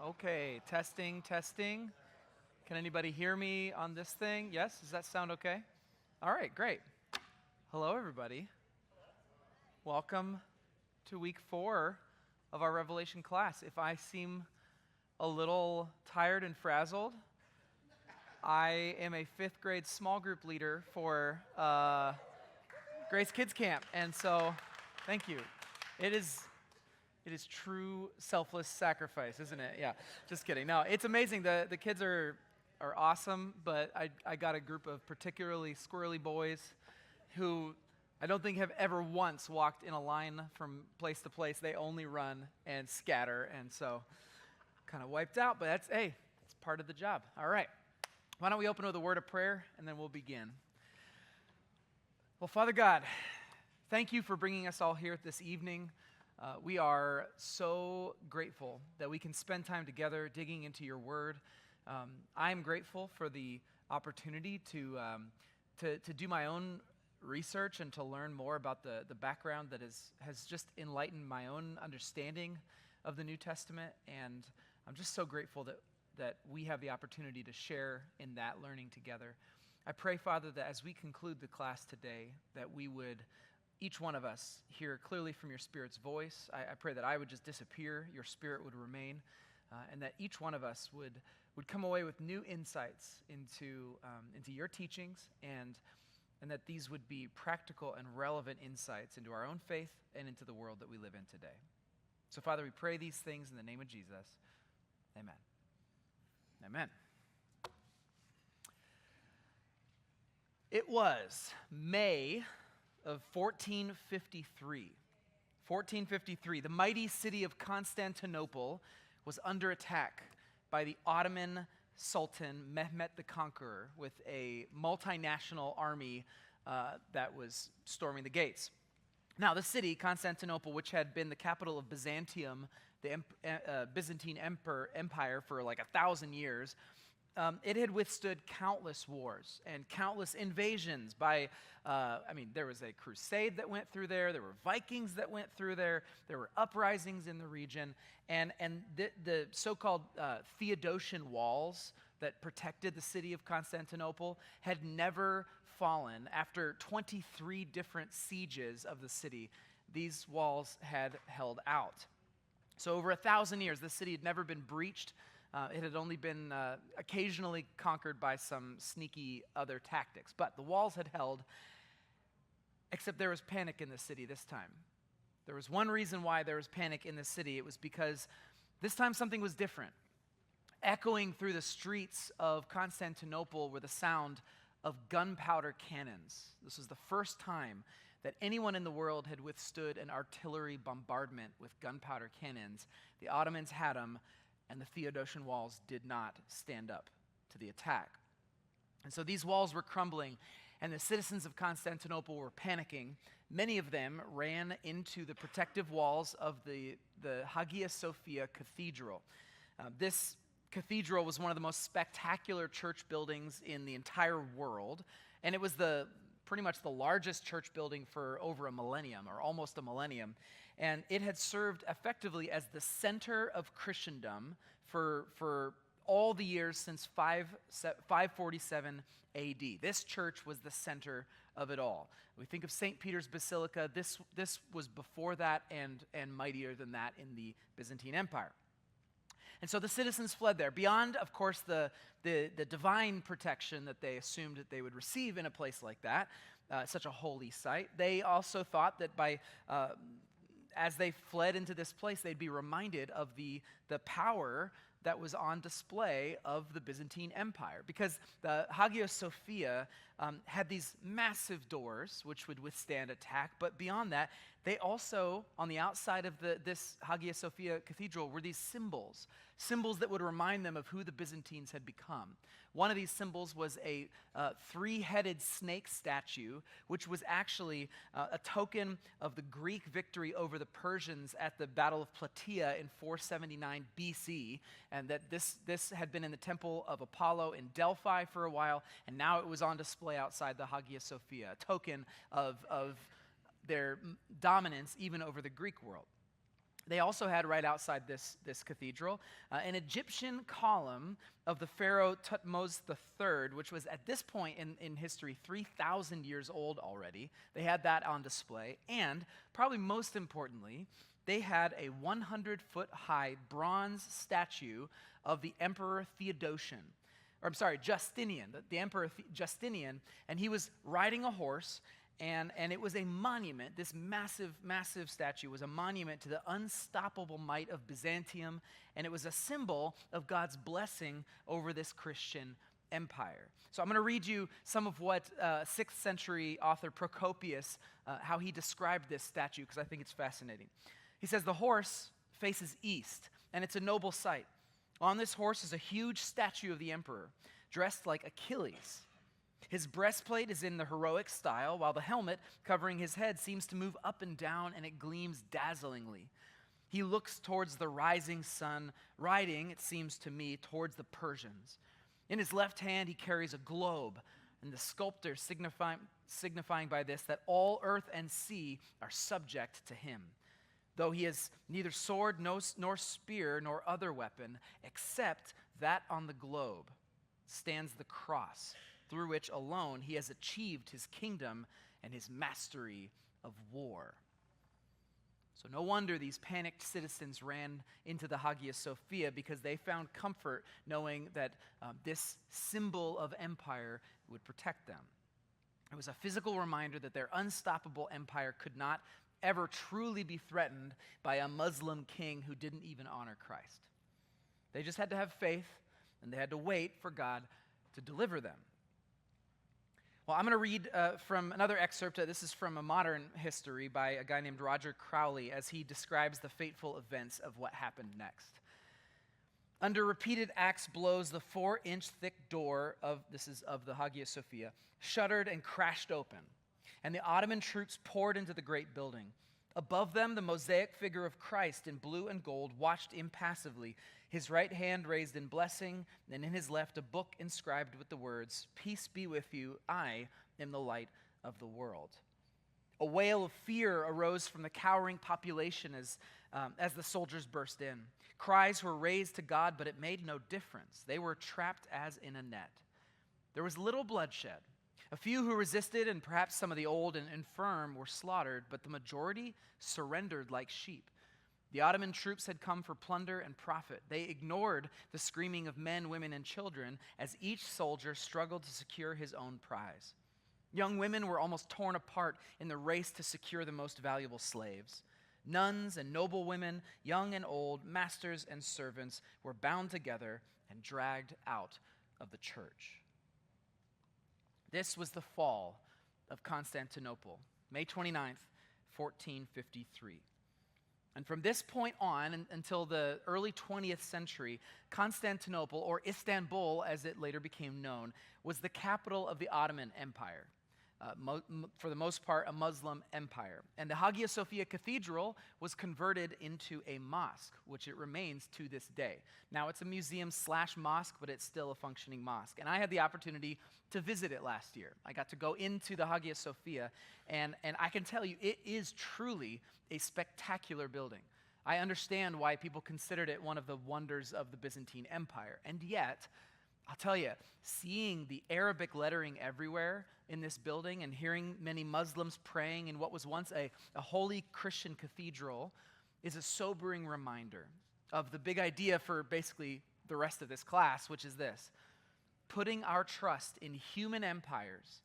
Okay, testing, testing. Can anybody hear me on this thing? Yes? Does that sound okay? All right, great. Hello, everybody. Welcome to week 4 of our Revelation class. If I seem a little tired and frazzled, I am a 5th grade small group leader for Grace Kids Camp, and so thank you. It is true selfless sacrifice, isn't it? Yeah, just kidding. No, it's amazing. The kids are awesome, but I got a group of particularly squirrely boys who I don't think have ever once walked in a line from place to place. They only run and scatter, and so kind of wiped out, but it's part of the job. All right. Why don't we open with a word of prayer, and then we'll begin. Well, Father God, thank you for bringing us all here this evening. We are so grateful that we can spend time together digging into your word. I'm grateful for the opportunity to do my own research and to learn more about the background that has just enlightened my own understanding of the New Testament. And I'm just so grateful that we have the opportunity to share in that learning together. I pray, Father, that as we conclude the class today, that we would each one of us hear clearly from your Spirit's voice. I pray that I would just disappear, your Spirit would remain, and that each one of us would come away with new insights into your teachings, and that these would be practical and relevant insights into our own faith and into the world that we live in today. So, Father, we pray these things in the name of Jesus. Amen. Amen. It was May of 1453. 1453, the mighty city of Constantinople was under attack by the Ottoman Sultan Mehmet the Conqueror with a multinational army that was storming the gates. Now, the city, Constantinople, which had been the capital of Byzantium, the Byzantine Empire for like 1,000 years, it had withstood countless wars and countless invasions by, there was a crusade that went through there were Vikings that went through there were uprisings in the region, and the so-called Theodosian walls that protected the city of Constantinople had never fallen. After 23 different sieges of the city, these walls had held out. So over 1,000 years, the city had never been breached. It had only been occasionally conquered by some sneaky other tactics. But the walls had held, except there was panic in the city this time. There was one reason why there was panic in the city. It was because this time something was different. Echoing through the streets of Constantinople were the sound of gunpowder cannons. This was the first time that anyone in the world had withstood an artillery bombardment with gunpowder cannons. The Ottomans had them, and the Theodosian walls did not stand up to the attack. And so these walls were crumbling, and the citizens of Constantinople were panicking. Many of them ran into the protective walls of the Hagia Sophia Cathedral. This cathedral was one of the most spectacular church buildings in the entire world, and it was pretty much the largest church building for over a millennium, or almost a millennium. And it had served effectively as the center of Christendom for all the years since 547 AD. This church was the center of it all. We think of St. Peter's Basilica. This was before that and mightier than that in the Byzantine Empire. And so the citizens fled there. Beyond, of course, the divine protection that they assumed that they would receive in a place like that, such a holy site, they also thought that as they fled into this place, they'd be reminded of the power that was on display of the Byzantine Empire. Because the Hagia Sophia had these massive doors which would withstand attack, but beyond that, they also, on the outside of this Hagia Sophia Cathedral, were these symbols that would remind them of who the Byzantines had become. One of these symbols was a three-headed snake statue, which was actually a token of the Greek victory over the Persians at the Battle of Plataea in 479 BC, and that this had been in the Temple of Apollo in Delphi for a while, and now it was on display outside the Hagia Sophia, a token of their dominance even over the Greek world. They also had right outside this cathedral an Egyptian column of the pharaoh Thutmose III, which was at this point in history 3,000 years old already. They had that on display. And probably most importantly, they had a 100-foot high bronze statue of the Emperor Justinian, the Emperor Justinian, and he was riding a horse. And it was a monument. This massive, massive statue was a monument to the unstoppable might of Byzantium, and it was a symbol of God's blessing over this Christian empire. So I'm going to read you some of what 6th century author Procopius, how he described this statue, because I think it's fascinating. He says, "The horse faces east, and it's a noble sight. On this horse is a huge statue of the emperor, dressed like Achilles. His breastplate is in the heroic style, while the helmet covering his head seems to move up and down, and it gleams dazzlingly. He looks towards the rising sun, riding, it seems to me, towards the Persians. In his left hand he carries a globe, and the sculptor signifying by this that all earth and sea are subject to him, though he has neither sword nor spear nor other weapon, except that on the globe stands the cross, through which alone he has achieved his kingdom and his mastery of war." So no wonder these panicked citizens ran into the Hagia Sophia, because they found comfort knowing that this symbol of empire would protect them. It was a physical reminder that their unstoppable empire could not ever truly be threatened by a Muslim king who didn't even honor Christ. They just had to have faith, and they had to wait for God to deliver them. Well, I'm going to read from another excerpt. This is from a modern history by a guy named Roger Crowley, as he describes the fateful events of what happened next. "Under repeated axe blows, the 4-inch thick door of the Hagia Sophia shuddered and crashed open, and the Ottoman troops poured into the great building. Above them, the mosaic figure of Christ in blue and gold watched impassively, his right hand raised in blessing, and in his left a book inscribed with the words, 'Peace be with you, I am the light of the world.' A wail of fear arose from the cowering population as the soldiers burst in. Cries were raised to God, but it made no difference. They were trapped as in a net. There was little bloodshed. A few who resisted, and perhaps some of the old and infirm, were slaughtered, but the majority surrendered like sheep. The Ottoman troops had come for plunder and profit. They ignored the screaming of men, women, and children as each soldier struggled to secure his own prize. Young women were almost torn apart in the race to secure the most valuable slaves. Nuns and noble women, young and old, masters and servants, were bound together and dragged out of the church." This was the fall of Constantinople, May 29th, 1453. And from this point on until the early 20th century, Constantinople, or Istanbul as it later became known, was the capital of the Ottoman Empire. For the most part, a Muslim empire. And the Hagia Sophia Cathedral was converted into a mosque, which it remains to this day. Now it's a museum/mosque, but it's still a functioning mosque. And I had the opportunity to visit it last year. I got to go into the Hagia Sophia, and I can tell you, it is truly a spectacular building. I understand why people considered it one of the wonders of the Byzantine Empire. And yet, I'll tell you, seeing the Arabic lettering everywhere in this building and hearing many Muslims praying in what was once a holy Christian cathedral is a sobering reminder of the big idea for basically the rest of this class, which is this: putting our trust in human empires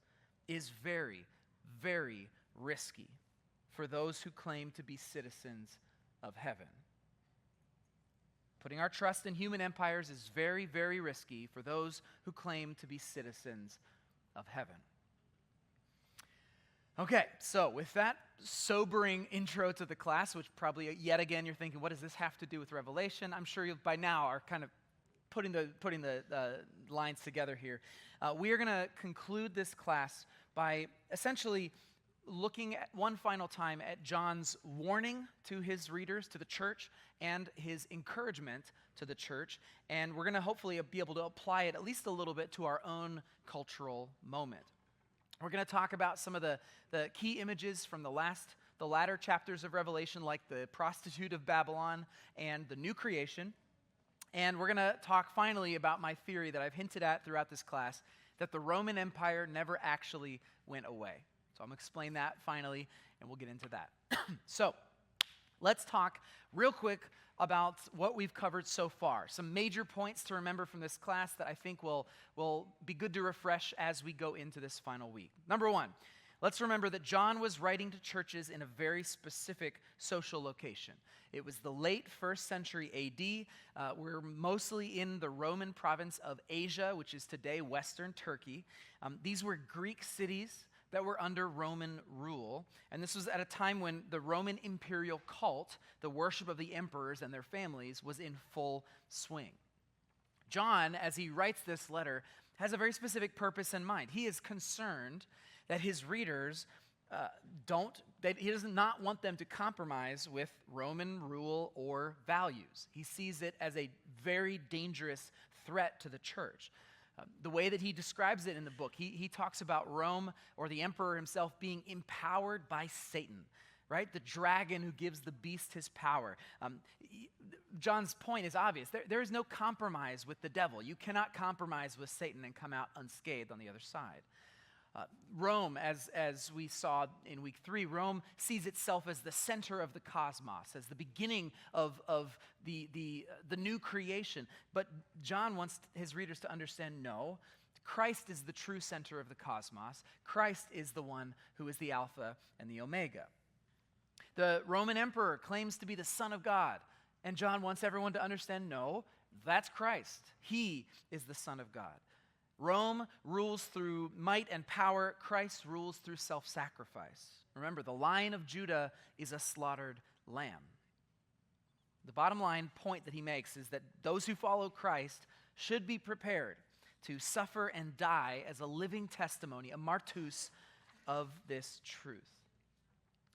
is very, very risky for those who claim to be citizens of heaven. Putting our trust in human empires is very, very risky for those who claim to be citizens of heaven. Okay, so with that sobering intro to the class, which probably yet again you're thinking, what does this have to do with Revelation? I'm sure you by now are kind of putting the lines together here. We are going to conclude this class by essentially looking at one final time at John's warning to his readers, to the church, and his encouragement to the church. And we're going to hopefully be able to apply it at least a little bit to our own cultural moment. We're going to talk about some of the key images from the last the latter chapters of Revelation, like the prostitute of Babylon and the new creation. And we're going to talk finally about my theory that I've hinted at throughout this class, that the Roman Empire never actually went away. So I'm going to explain that finally, and we'll get into that. So let's talk real quick about what we've covered so far. Some major points to remember from this class that I think will be good to refresh as we go into this final week. Number one, let's remember that John was writing to churches in a very specific social location. It was the late 1st century AD. We're mostly in the Roman province of Asia, which is today Western Turkey. These were Greek cities that were under Roman rule. And this was at a time when the Roman imperial cult, the worship of the emperors and their families, was in full swing. John, as he writes this letter, has a very specific purpose in mind. He is concerned that his readers he does not want them to compromise with Roman rule or values. He sees it as a very dangerous threat to the church. The way that he describes it in the book, he talks about Rome or the emperor himself being empowered by Satan, right? The dragon who gives the beast his power. John's point is obvious. There is no compromise with the devil. You cannot compromise with Satan and come out unscathed on the other side. Rome, as we saw in week 3, Rome sees itself as the center of the cosmos, as the beginning of the new creation. But John wants his readers to understand, no, Christ is the true center of the cosmos. Christ is the one who is the Alpha and the Omega. The Roman emperor claims to be the Son of God, and John wants everyone to understand, no, that's Christ. He is the Son of God. Rome rules through might and power. Christ rules through self-sacrifice. Remember, the Lion of Judah is a slaughtered lamb. The bottom line point that he makes is that those who follow Christ should be prepared to suffer and die as a living testimony, a martus of this truth.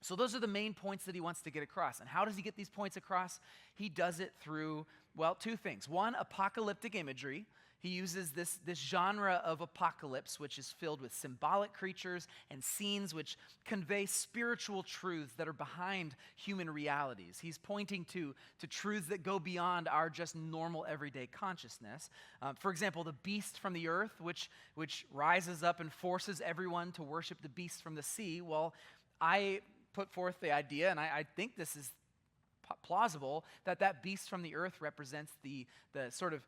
So those are the main points that he wants to get across. And how does he get these points across? He does it through, well, two things. One, apocalyptic imagery. He uses this genre of apocalypse, which is filled with symbolic creatures and scenes which convey spiritual truths that are behind human realities. He's pointing to truths that go beyond our just normal everyday consciousness. For example, the beast from the earth, which rises up and forces everyone to worship the beast from the sea. Well, I put forth the idea, and I think this is plausible, that beast from the earth represents the sort of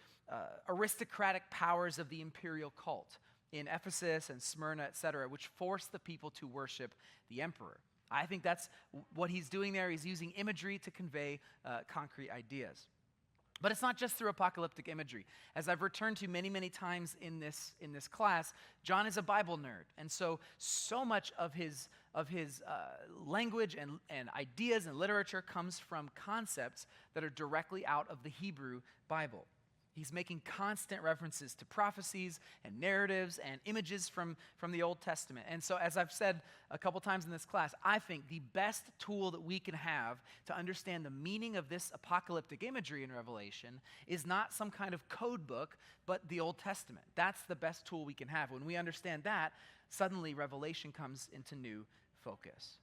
aristocratic powers of the imperial cult in Ephesus and Smyrna, etc., which forced the people to worship the emperor. I think that's what he's doing there. He's using imagery to convey concrete ideas. But it's not just through apocalyptic imagery. As I've returned to many, many times in this class, John is a Bible nerd. And so much of his language and ideas and literature comes from concepts that are directly out of the Hebrew Bible. He's making constant references to prophecies and narratives and images from the Old Testament. And so, as I've said a couple times in this class, I think the best tool that we can have to understand the meaning of this apocalyptic imagery in Revelation is not some kind of code book, but the Old Testament. That's the best tool we can have. When we understand that, suddenly Revelation comes into new focus.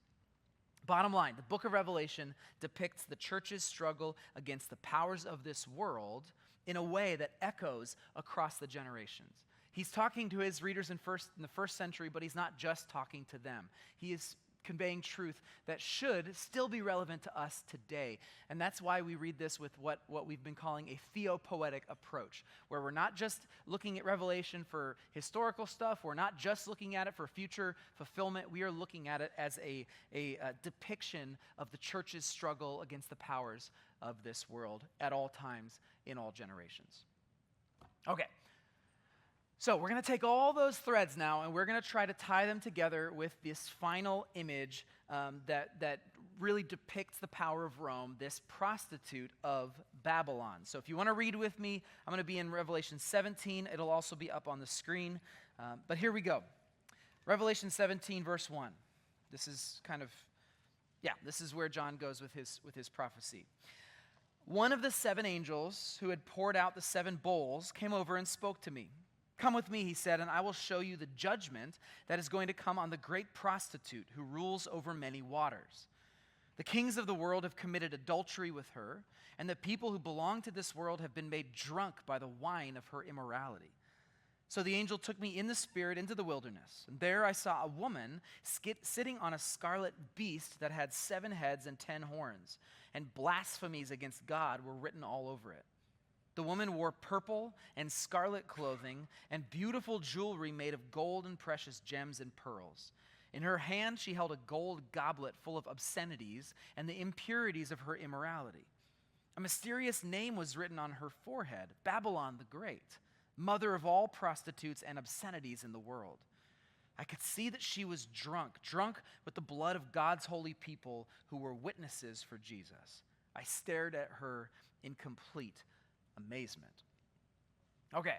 Bottom line, the book of Revelation depicts the church's struggle against the powers of this world in a way that echoes across the generations. He's talking to his readers in the first century, but he's not just talking to them. He is conveying truth that should still be relevant to us today. And that's why we read this with what we've been calling a theopoetic approach, where we're not just looking at Revelation for historical stuff, we're not just looking at it for future fulfillment, we are looking at it as a depiction of the church's struggle against the powers of this world at all times, in all generations. Okay. So we're going to take all those threads now, and we're going to try to tie them together with this final image that really depicts the power of Rome, this prostitute of Babylon. So if you want to read with me, I'm going to be in Revelation 17. It'll also be up on the screen. But here we go. Revelation 17, verse 1. This is this is where John goes with his prophecy. One of the 7 angels who had poured out the 7 bowls came over and spoke to me. Come with me, he said, and I will show you the judgment that is going to come on the great prostitute who rules over many waters. The kings of the world have committed adultery with her, and the people who belong to this world have been made drunk by the wine of her immorality. So the angel took me in the spirit into the wilderness, and there I saw a woman sitting on a scarlet beast that had 7 heads and 10 horns, and blasphemies against God were written all over it. The woman wore purple and scarlet clothing and beautiful jewelry made of gold and precious gems and pearls. In her hand she held a gold goblet full of obscenities and the impurities of her immorality. A mysterious name was written on her forehead, Babylon the Great, mother of all prostitutes and obscenities in the world. I could see that she was drunk with the blood of God's holy people who were witnesses for Jesus. I stared at her in complete amazement. Okay,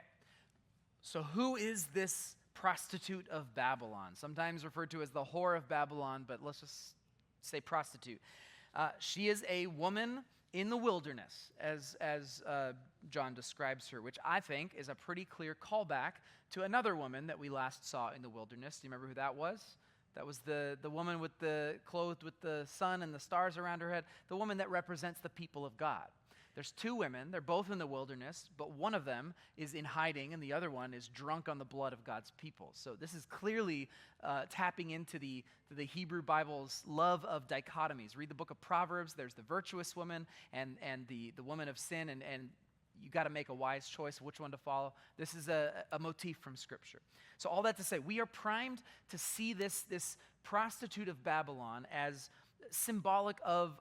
so who is this prostitute of Babylon? Sometimes referred to as the whore of Babylon, but let's just say prostitute. She is a woman in the wilderness, as John describes her, which I think is a pretty clear callback to another woman that we last saw in the wilderness. Do you remember who that was? That was the woman with the clothed with the sun and the stars around her head, the woman that represents the people of God. There's 2 women. They're both in the wilderness, but one of them is in hiding, and the other one is drunk on the blood of God's people. So this is clearly tapping into the Hebrew Bible's love of dichotomies. Read the book of Proverbs. There's the virtuous woman and the woman of sin, and you got to make a wise choice which one to follow. This is a motif from Scripture. So all that to say, we are primed to see this prostitute of Babylon as symbolic of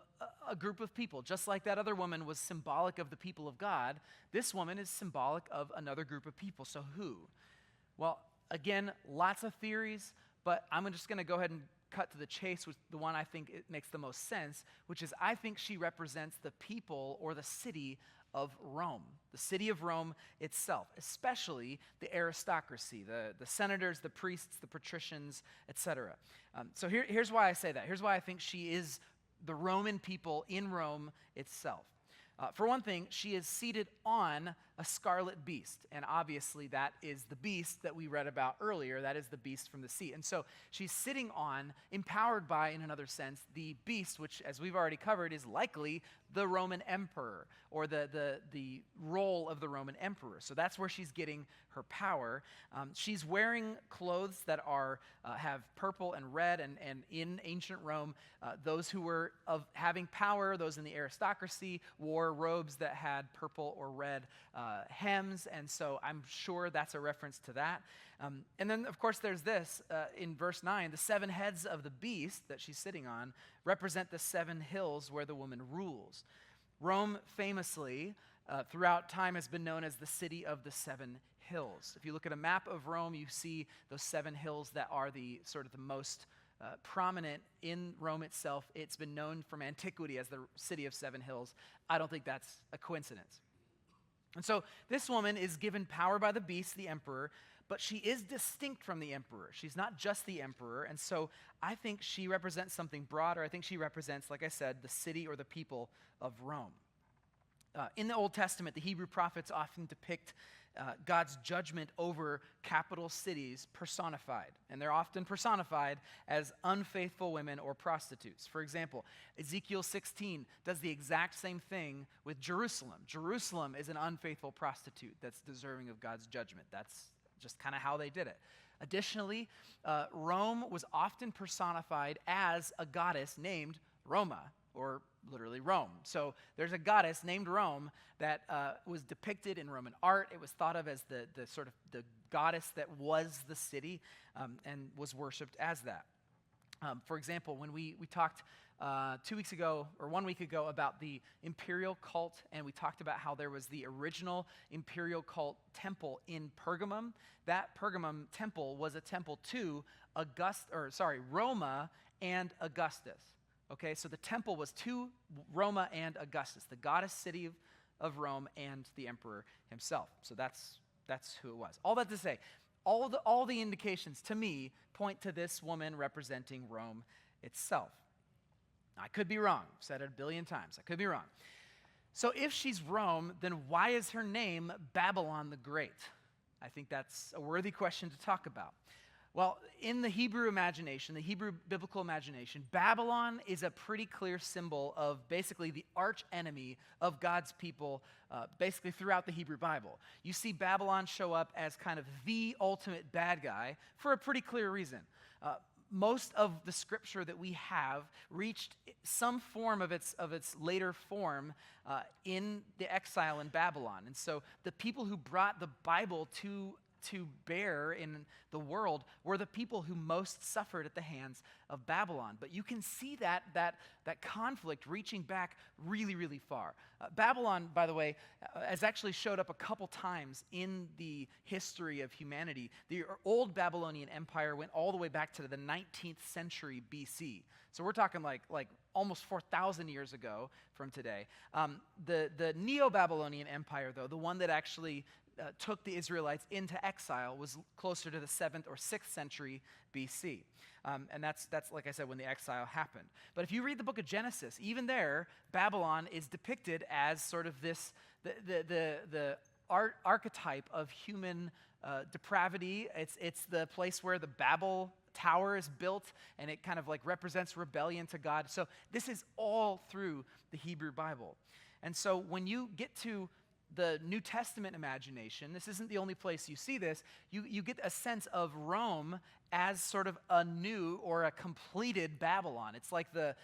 a group of people. Just like that other woman was symbolic of the people of God, this woman is symbolic of another group of people. So who? Well, again, lots of theories, but I'm just going to go ahead and cut to the chase with the one I think it makes the most sense, which is I think she represents the people or the city of Rome, the city of Rome itself, especially the aristocracy, the senators, the priests, the patricians, etc. So here's why I say that. Here's why I think she is the Roman people in Rome itself. For one thing, she is seated on a scarlet beast, and obviously that is the beast that we read about earlier. That is the beast from the sea. And so she's sitting on, empowered by, in another sense, the beast, which, as we've already covered, is likely the Roman emperor, or the role of the Roman emperor. So that's where she's getting her power. She's wearing clothes that have purple and red, and in ancient Rome, those who were of having power, those in the aristocracy, wore robes that had purple or red hems, and so I'm sure that's a reference to that. And then, of course, there's this in verse 9, the 7 heads of the beast that she's sitting on represent the 7 hills where the woman rules. Rome famously, throughout time, has been known as the city of the 7 hills. If you look at a map of Rome, you see those 7 hills that are the sort of the most prominent in Rome itself. It's been known from antiquity as the city of 7 hills. I don't think that's a coincidence. And so this woman is given power by the beast, the emperor, but she is distinct from the emperor. She's not just the emperor, and so I think she represents something broader. I think she represents, like I said, the city or the people of Rome. In the Old Testament, the Hebrew prophets often depict God's judgment over capital cities personified, and they're often personified as unfaithful women or prostitutes. For example, Ezekiel 16 does the exact same thing with Jerusalem. Jerusalem is an unfaithful prostitute that's deserving of God's judgment. That's just kind of how they did it. Additionally, Rome was often personified as a goddess named Roma, or literally Rome. So there's a goddess named Rome that was depicted in Roman art. It was thought of as the sort of the goddess that was the city and was worshipped as that. For example, when we talked 2 weeks ago or 1 week ago about the imperial cult, and we talked about how there was the original imperial cult temple in Pergamum. That Pergamum temple was a temple to Roma and Augustus. Okay, so the temple was to Roma and Augustus, the goddess city of Rome and the emperor himself. So that's who it was. All that to say, all the indications to me point to this woman representing Rome itself. I could be wrong. I've said it a billion times. I could be wrong. So if she's Rome, then why is her name Babylon the Great? I think that's a worthy question to talk about. Well, in the Hebrew imagination, the Hebrew biblical imagination, Babylon is a pretty clear symbol of basically the arch enemy of God's people, basically throughout the Hebrew Bible. You see Babylon show up as kind of the ultimate bad guy for a pretty clear reason. Most of the scripture that we have reached some form of its later form in the exile in Babylon. And so the people who brought the Bible to bear in the world were the people who most suffered at the hands of Babylon. But you can see that conflict reaching back really, really far. Babylon, by the way, has actually showed up a couple times in the history of humanity. The old Babylonian Empire went all the way back to the 19th century BC. So we're talking like almost 4,000 years ago from today. The Neo-Babylonian Empire, though, the one that actually took the Israelites into exile, was closer to the 7th or 6th century BC. And that's like I said, when the exile happened. But if you read the book of Genesis, even there, Babylon is depicted as sort of this, the archetype of human depravity. It's the place where the Babel Tower is built, and it kind of like represents rebellion to God. So this is all through the Hebrew Bible. And so when you get to the New Testament imagination, this isn't the only place you see this, you get a sense of Rome as sort of a new or a completed Babylon. It's like the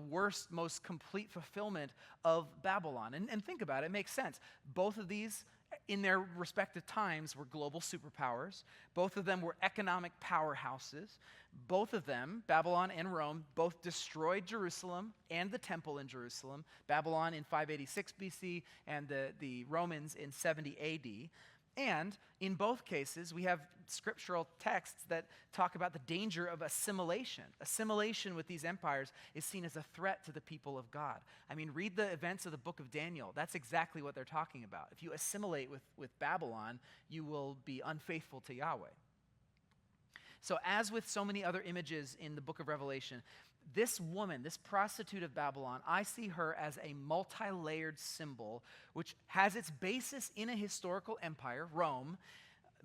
worst, most complete fulfillment of Babylon. And think about it, it makes sense. Both of these, in their respective times, were global superpowers. Both of them were economic powerhouses. Both of them, Babylon and Rome, both destroyed Jerusalem and the temple in Jerusalem. Babylon in 586 BC and the Romans in 70 AD. And in both cases, we have scriptural texts that talk about the danger of assimilation. Assimilation with these empires is seen as a threat to the people of God. I mean, read the events of the book of Daniel. That's exactly what they're talking about. If you assimilate with Babylon, you will be unfaithful to Yahweh. So as with so many other images in the book of Revelation, this woman, this prostitute of Babylon, I see her as a multi-layered symbol which has its basis in a historical empire, Rome,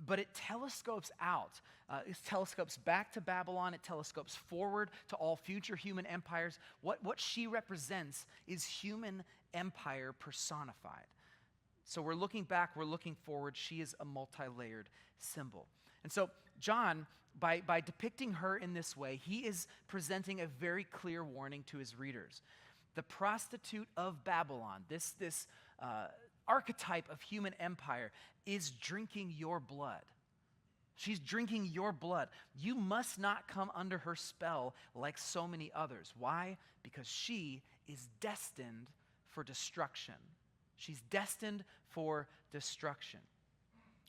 but it telescopes out. It telescopes back to Babylon. It telescopes forward to all future human empires. What she represents is human empire personified. So we're looking back, we're looking forward. She is a multi-layered symbol. And so John, by depicting her in this way, he is presenting a very clear warning to his readers. The prostitute of Babylon, this archetype of human empire, is drinking your blood. She's drinking your blood. You must not come under her spell like so many others. Why? Because she is destined for destruction. She's destined for destruction.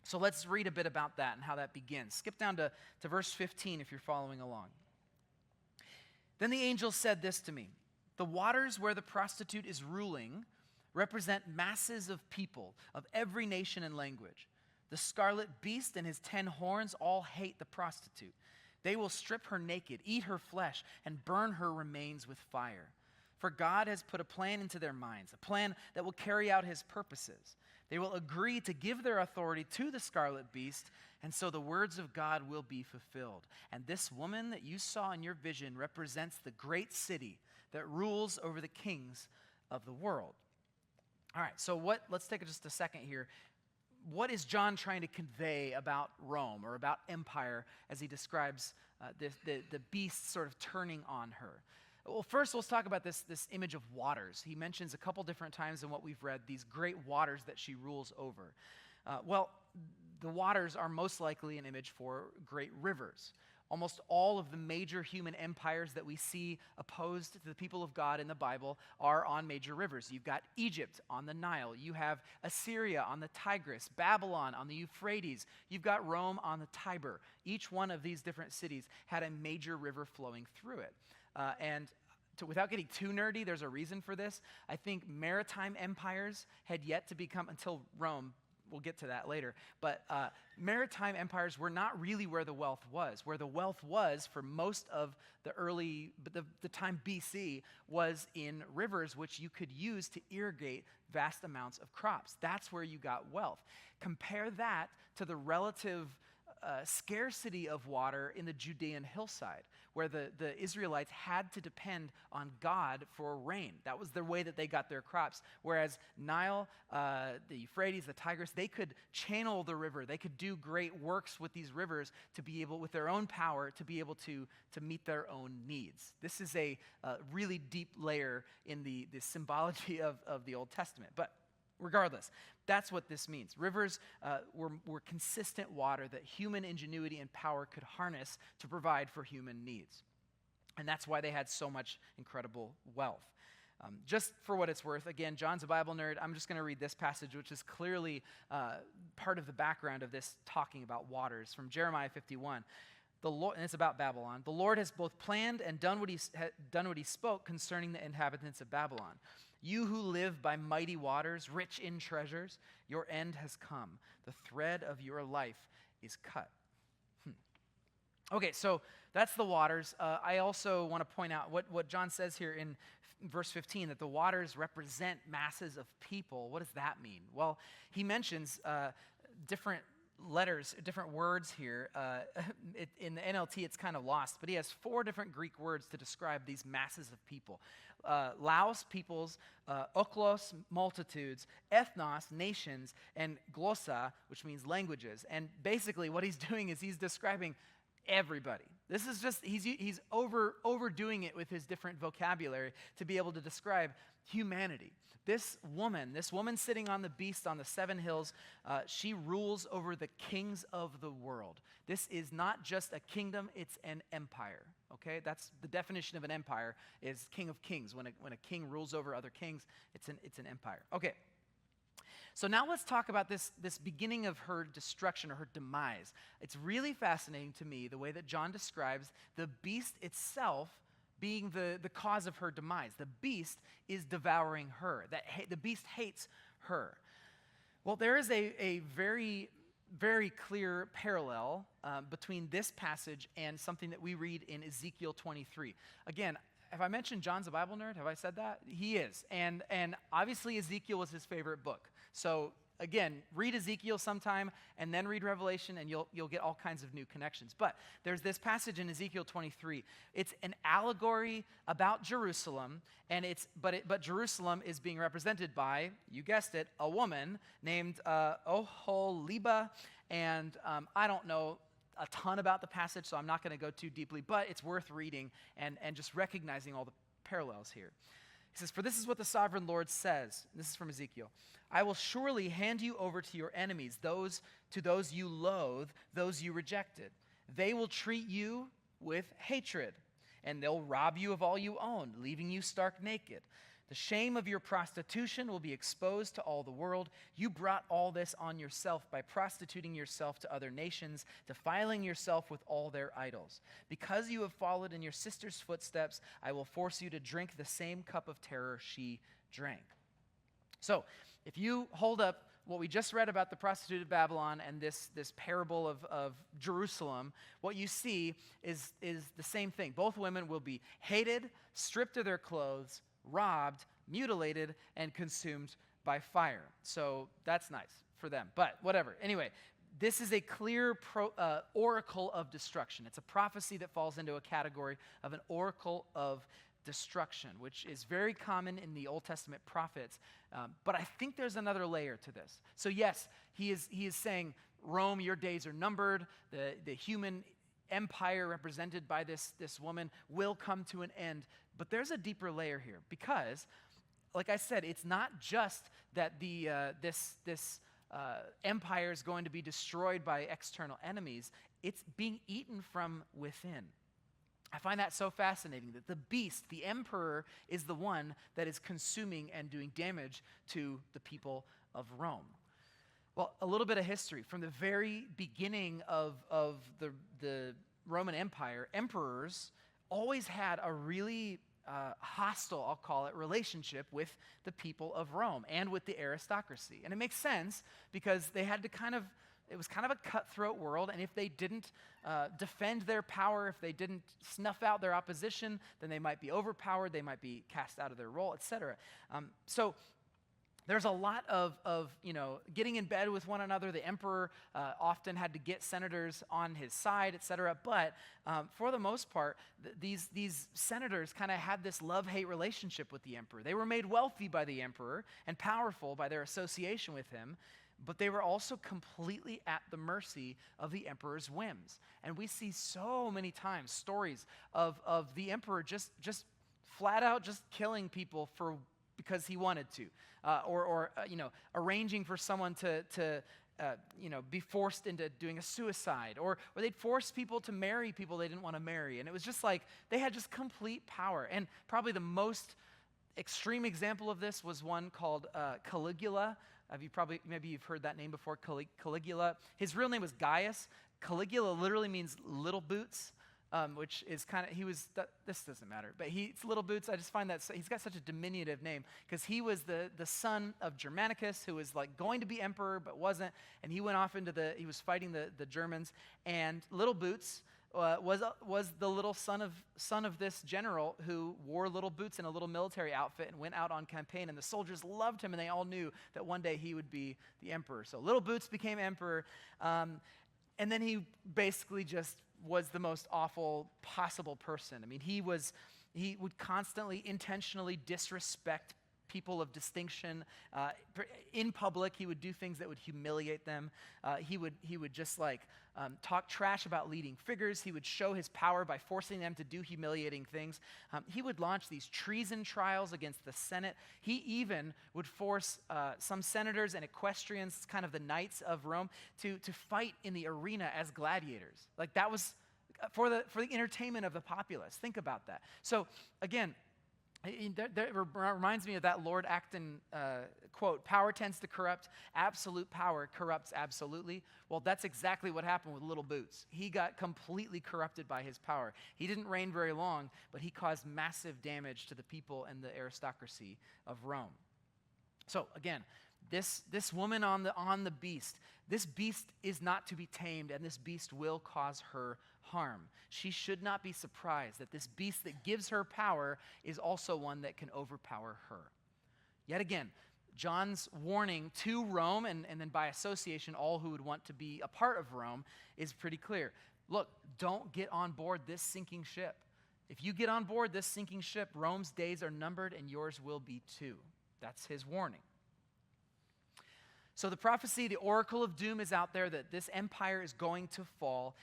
So let's read a bit about that and how that begins. Skip down to verse 15 if you're following along. Then the angel said this to me: the waters where the prostitute is ruling represent masses of people of every nation and language. The scarlet beast and his 10 horns all hate the prostitute. They will strip her naked, eat her flesh, and burn her remains with fire. For God has put a plan into their minds, a plan that will carry out his purposes. They will agree to give their authority to the scarlet beast, and so the words of God will be fulfilled. And this woman that you saw in your vision represents the great city that rules over the kings of the world. All right, so let's take just a second here. What is John trying to convey about Rome or about empire as he describes the beast sort of turning on her? Well, first, let's talk about this image of waters. He mentions a couple different times in what we've read these great waters that she rules over. Well, the waters are most likely an image for great rivers. Almost all of the major human empires that we see opposed to the people of God in the Bible are on major rivers. You've got Egypt on the Nile. You have Assyria on the Tigris, Babylon on the Euphrates. You've got Rome on the Tiber. Each one of these different cities had a major river flowing through it. Without getting too nerdy, there's a reason for this. I think maritime empires had yet to become, until Rome, we'll get to that later, but maritime empires were not really where the wealth was. Where the wealth was for most of the time BC was in rivers which you could use to irrigate vast amounts of crops. That's where you got wealth. Compare that to the relative scarcity of water in the Judean hillside, where the Israelites had to depend on God for rain. That was the way that they got their crops. Whereas Nile, the Euphrates, the Tigris, they could channel the river. They could do great works with these rivers to be able, with their own power, to be able to meet their own needs. This is a really deep layer in the symbology of the Old Testament. But regardless, that's what this means. Rivers were consistent water that human ingenuity and power could harness to provide for human needs. And that's why they had so much incredible wealth. Just for what it's worth, again, John's a Bible nerd. I'm just going to read this passage, which is clearly part of the background of this talking about waters, from Jeremiah 51. The Lord, and it's about Babylon. The Lord has both planned and done what he spoke concerning the inhabitants of Babylon. You who live by mighty waters, rich in treasures, your end has come. The thread of your life is cut. Okay, so that's the waters. I also want to point out what John says here in verse 15, that the waters represent masses of people. What does that mean? Well, he mentions different letters, different words here. In the NLT, it's kind of lost, but he has 4 different Greek words to describe these masses of people. Laos, peoples, oklos, multitudes, ethnos, nations, and glossa, which means languages. And basically what he's doing is he's describing everybody. This is just, he's overdoing it with his different vocabulary to be able to describe humanity. This woman sitting on the beast on the 7 hills, she rules over the kings of the world. This is not just a kingdom, it's an empire. Okay, that's the definition of an empire, is king of kings. When a king rules over other kings, it's an empire. Okay, so now let's talk about this beginning of her destruction or her demise. It's really fascinating to me the way that John describes the beast itself being the cause of her demise. The beast is devouring her. The beast hates her. Well, there is a very, very clear parallel between this passage and something that we read in Ezekiel 23. Again, have I mentioned John's a Bible nerd? Have I said that? He is. And obviously Ezekiel was his favorite book. So again, read Ezekiel sometime and then read Revelation and you'll get all kinds of new connections. But there's this passage in Ezekiel 23. It's an allegory about Jerusalem, and but Jerusalem is being represented by, you guessed it, a woman named Oholibah. And I don't know a ton about the passage, so I'm not going to go too deeply, but it's worth reading and just recognizing all the parallels here. He says, "For this is what the sovereign Lord says," this is from Ezekiel, "I will surely hand you over to your enemies, those you loathe, those you rejected. They will treat you with hatred, and they'll rob you of all you own, leaving you stark naked. The shame of your prostitution will be exposed to all the world. You brought all this on yourself by prostituting yourself to other nations, defiling yourself with all their idols. Because you have followed in your sister's footsteps, I will force you to drink the same cup of terror she drank." So, if you hold up what we just read about the prostituted Babylon and this parable of Jerusalem, what you see is the same thing. Both women will be hated, stripped of their clothes, robbed, mutilated, and consumed by fire. So that's nice for them, but whatever. Anyway, this is a clear oracle of destruction. It's a prophecy that falls into a category of an oracle of destruction, which is very common in the Old Testament prophets. But I think there's another layer to this. So yes, he is saying, Rome, your days are numbered. The human empire represented by this woman will come to an end. But there's a deeper layer here because, like I said, it's not just that this empire is going to be destroyed by external enemies. It's being eaten from within. I find that so fascinating that the beast, the emperor, is the one that is consuming and doing damage to the people of Rome. Well, a little bit of history. From the very beginning of the Roman Empire, emperors always had a really hostile, I'll call it, relationship with the people of Rome and with the aristocracy. And it makes sense because they had to it was kind of a cutthroat world, and if they didn't defend their power, if they didn't snuff out their opposition, then they might be overpowered, they might be cast out of their role, etc. So There's a lot of getting in bed with one another. The emperor often had to get senators on his side, etc. But for the most part, these senators kind of had this love-hate relationship with the emperor. They were made wealthy by the emperor and powerful by their association with him, but they were also completely at the mercy of the emperor's whims. And we see so many times stories of the emperor just flat out just killing people because he wanted to, or arranging for someone to be forced into doing a suicide, or they'd force people to marry people they didn't want to marry. And it was just like they had just complete power. And probably the most extreme example of this was one called Caligula. Maybe you've heard that name before, Caligula. His real name was Gaius. Caligula literally means little boots. Which is this doesn't matter, but it's Little Boots. I just find that he's got such a diminutive name because he was the son of Germanicus, who was like going to be emperor but wasn't, and he went off he was fighting the Germans, and Little Boots was the little son of this general who wore little boots and a little military outfit and went out on campaign, and the soldiers loved him, and they all knew that one day he would be the emperor. So Little Boots became emperor, and then he basically just was the most awful possible person. I mean, he would constantly, intentionally disrespect people of distinction. In public, he would do things that would humiliate them. He would just talk trash about leading figures. He would show his power by forcing them to do humiliating things. He would launch these treason trials against the Senate. He even would force some senators and equestrians, kind of the knights of Rome, to fight in the arena as gladiators. Like that was for the entertainment of the populace. Think about that. So again, that reminds me of that Lord Acton quote, "Power tends to corrupt. Absolute power corrupts absolutely." Well, that's exactly what happened with Little Boots. He got completely corrupted by his power. He didn't reign very long, but he caused massive damage to the people and the aristocracy of Rome. So again, this woman on the beast, this beast is not to be tamed, and this beast will cause her harm. She should not be surprised that this beast that gives her power is also one that can overpower her. Yet again, John's warning to Rome, and then by association, all who would want to be a part of Rome, is pretty clear. Look, don't get on board this sinking ship. If you get on board this sinking ship, Rome's days are numbered and yours will be too. That's his warning. So the prophecy, the oracle of doom is out there that this empire is going to fall.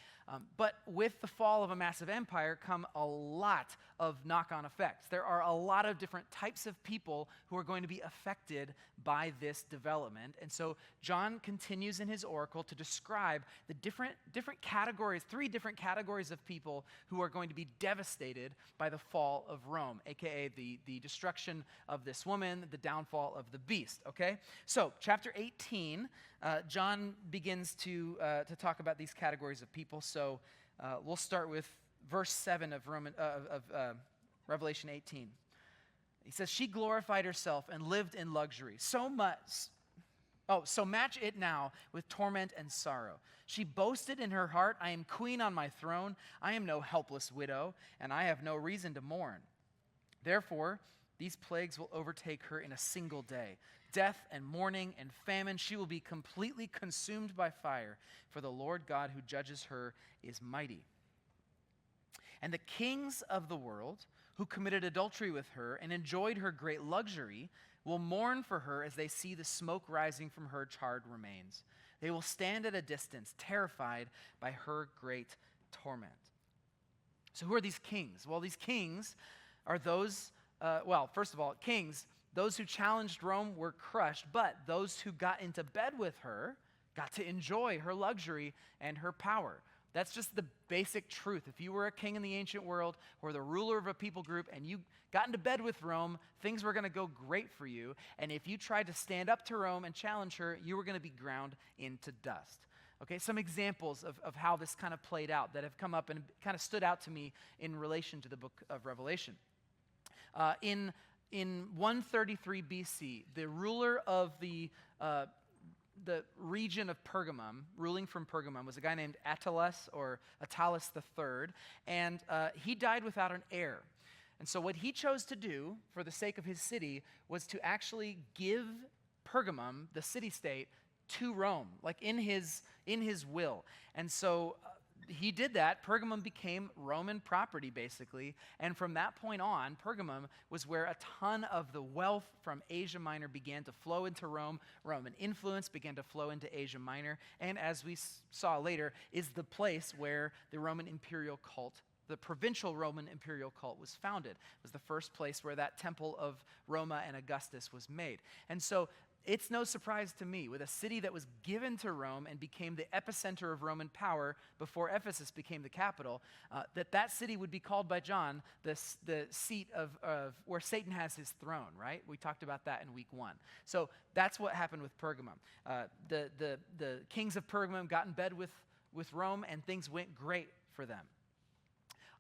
But with the fall of a massive empire come a lot of knock-on effects. There are a lot of different types of people who are going to be affected by this development. And so John continues in his oracle to describe the different categories, 3 different categories of people who are going to be devastated by the fall of Rome, aka the destruction of this woman, the downfall of the beast, okay? So chapter 18, John begins to talk about these categories of people. So we'll start with verse 7 of Revelation 18. He says, "She glorified herself and lived in luxury. So match it now with torment and sorrow. She boasted in her heart, 'I am queen on my throne. I am no helpless widow, and I have no reason to mourn.' Therefore, these plagues will overtake her in a single day. Death and mourning and famine. She will be completely consumed by fire, for the Lord God who judges her is mighty. And the kings of the world who committed adultery with her and enjoyed her great luxury will mourn for her as they see the smoke rising from her charred remains. They will stand at a distance, terrified by her great torment." So who are these kings? Well, these kings are those, first of all, kings, those who challenged Rome were crushed, but those who got into bed with her got to enjoy her luxury and her power. That's just the basic truth. If you were a king in the ancient world or the ruler of a people group and you got into bed with Rome, things were going to go great for you. And if you tried to stand up to Rome and challenge her, you were going to be ground into dust. Okay, some examples of how this kind of played out that have come up and kind of stood out to me in relation to the book of Revelation. In 133 BC, the ruler of the region of Pergamum, ruling from Pergamum, was a guy named Attalus III, and he died without an heir. And so what he chose to do for the sake of his city was to actually give Pergamum, the city-state, to Rome, like in his will. And so he did that. Pergamum became Roman property, basically. And from that point on, Pergamum was where a ton of the wealth from Asia Minor began to flow into Rome. Roman influence began to flow into Asia Minor. And as we saw later, is the place where the Roman imperial cult, the provincial Roman imperial cult, was founded. It was the first place where that temple of Roma and Augustus was made. And so it's no surprise to me, with a city that was given to Rome and became the epicenter of Roman power before Ephesus became the capital, that city would be called by John the seat of where Satan has his throne, right? We talked about that in week 1. So that's what happened with Pergamum. The kings of Pergamum got in bed with Rome, and things went great for them.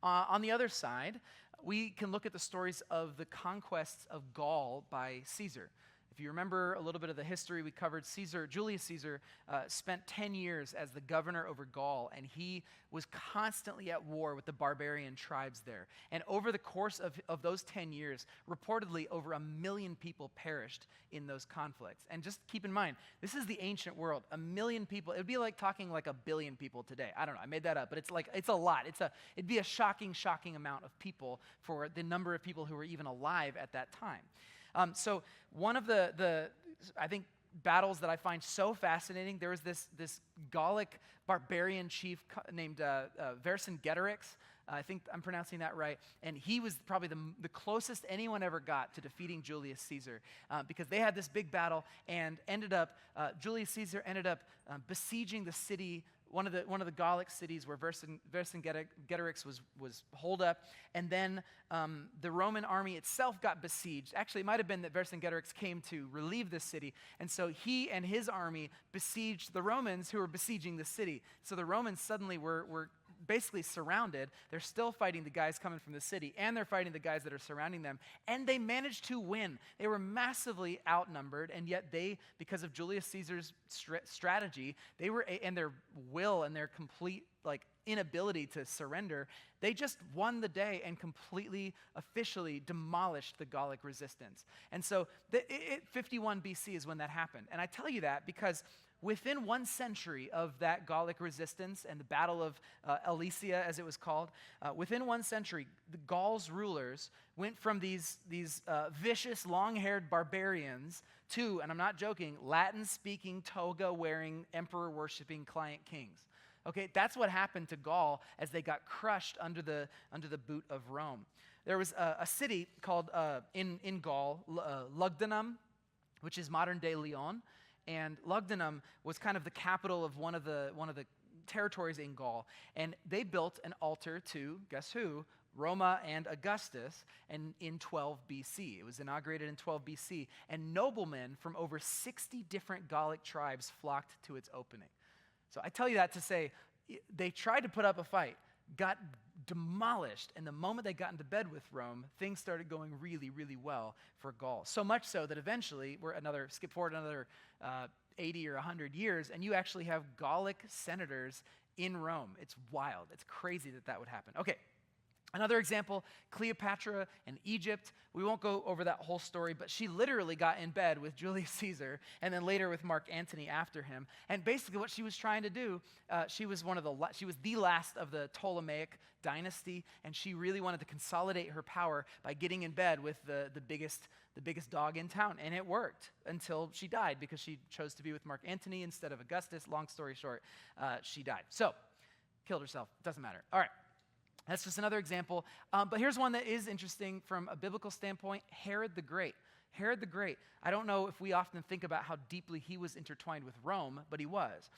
On the other side, we can look at the stories of the conquests of Gaul by Caesar. If you remember a little bit of the history, we covered Julius Caesar spent 10 years as the governor over Gaul, and he was constantly at war with the barbarian tribes there. And over the course of those 10 years, reportedly over 1 million people perished in those conflicts. And just keep in mind, this is the ancient world. 1 million people, it would be like talking like 1 billion people today. I don't know, I made that up, but it's a lot. It'd be a shocking amount of people for the number of people who were even alive at that time. So one of the I think battles that I find so fascinating, there was this Gallic barbarian chief named Vercingetorix. I think I'm pronouncing that right. And he was probably the closest anyone ever got to defeating Julius Caesar, because they had this big battle and Julius Caesar ended up besieging the city, one of the Gallic cities where Vercingetorix was holed up, and then the Roman army itself got besieged. Actually, it might have been that Vercingetorix came to relieve the city, and so he and his army besieged the Romans who were besieging the city. So the Romans suddenly were basically surrounded. They're still fighting the guys coming from the city, and they're fighting the guys that are surrounding them, and they managed to win. They were massively outnumbered, and yet they, because of Julius Caesar's strategy, and their will and their complete inability to surrender, they just won the day and completely, officially demolished the Gallic resistance. And so 51 BC is when that happened. And I tell you that because within 1 century of that Gallic resistance and the Battle of Alesia, as it was called, within 1 century, the Gauls rulers went from these vicious, long-haired barbarians to, and I'm not joking, Latin-speaking, toga-wearing, emperor-worshipping client kings. Okay, that's what happened to Gaul as they got crushed under the boot of Rome. There was a city called in Gaul, Lugdunum, which is modern-day Lyon. And Lugdunum was kind of the capital of one of the territories in Gaul. And they built an altar to, guess who? Roma and Augustus, and in 12 BC. It was inaugurated in 12 BC. And noblemen from over 60 different Gallic tribes flocked to its opening. So I tell you that to say, they tried to put up a fight, got demolished, and the moment they got into bed with Rome, things started going really, really well for Gaul. So much so that eventually, skip forward another 80 or 100 years, and you actually have Gallic senators in Rome. It's wild. It's crazy that would happen. Okay. Another example, Cleopatra in Egypt. We won't go over that whole story, but she literally got in bed with Julius Caesar and then later with Mark Antony after him. And basically what she was trying to do, she was the last of the Ptolemaic dynasty, and she really wanted to consolidate her power by getting in bed with the biggest dog in town. And it worked until she died because she chose to be with Mark Antony instead of Augustus. Long story short, she died. So, killed herself. Doesn't matter. All right. That's just another example. But here's one that is interesting from a biblical standpoint, Herod the Great. Herod the Great. I don't know if we often think about how deeply he was intertwined with Rome, but he was.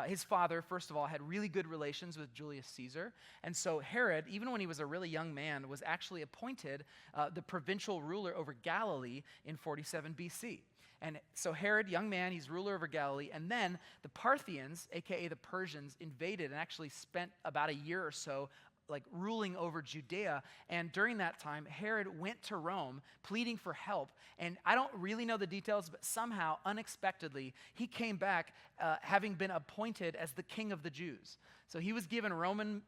His father, first of all, had really good relations with Julius Caesar. And so Herod, even when he was a really young man, was actually appointed the provincial ruler over Galilee in 47 BC. And so Herod, young man, he's ruler over Galilee. And then the Parthians, a.k.a. the Persians, invaded and actually spent about a year or so ruling over Judea. And during that time, Herod went to Rome pleading for help. And I don't really know the details, but somehow, unexpectedly, he came back having been appointed as the king of the Jews. So he was given Roman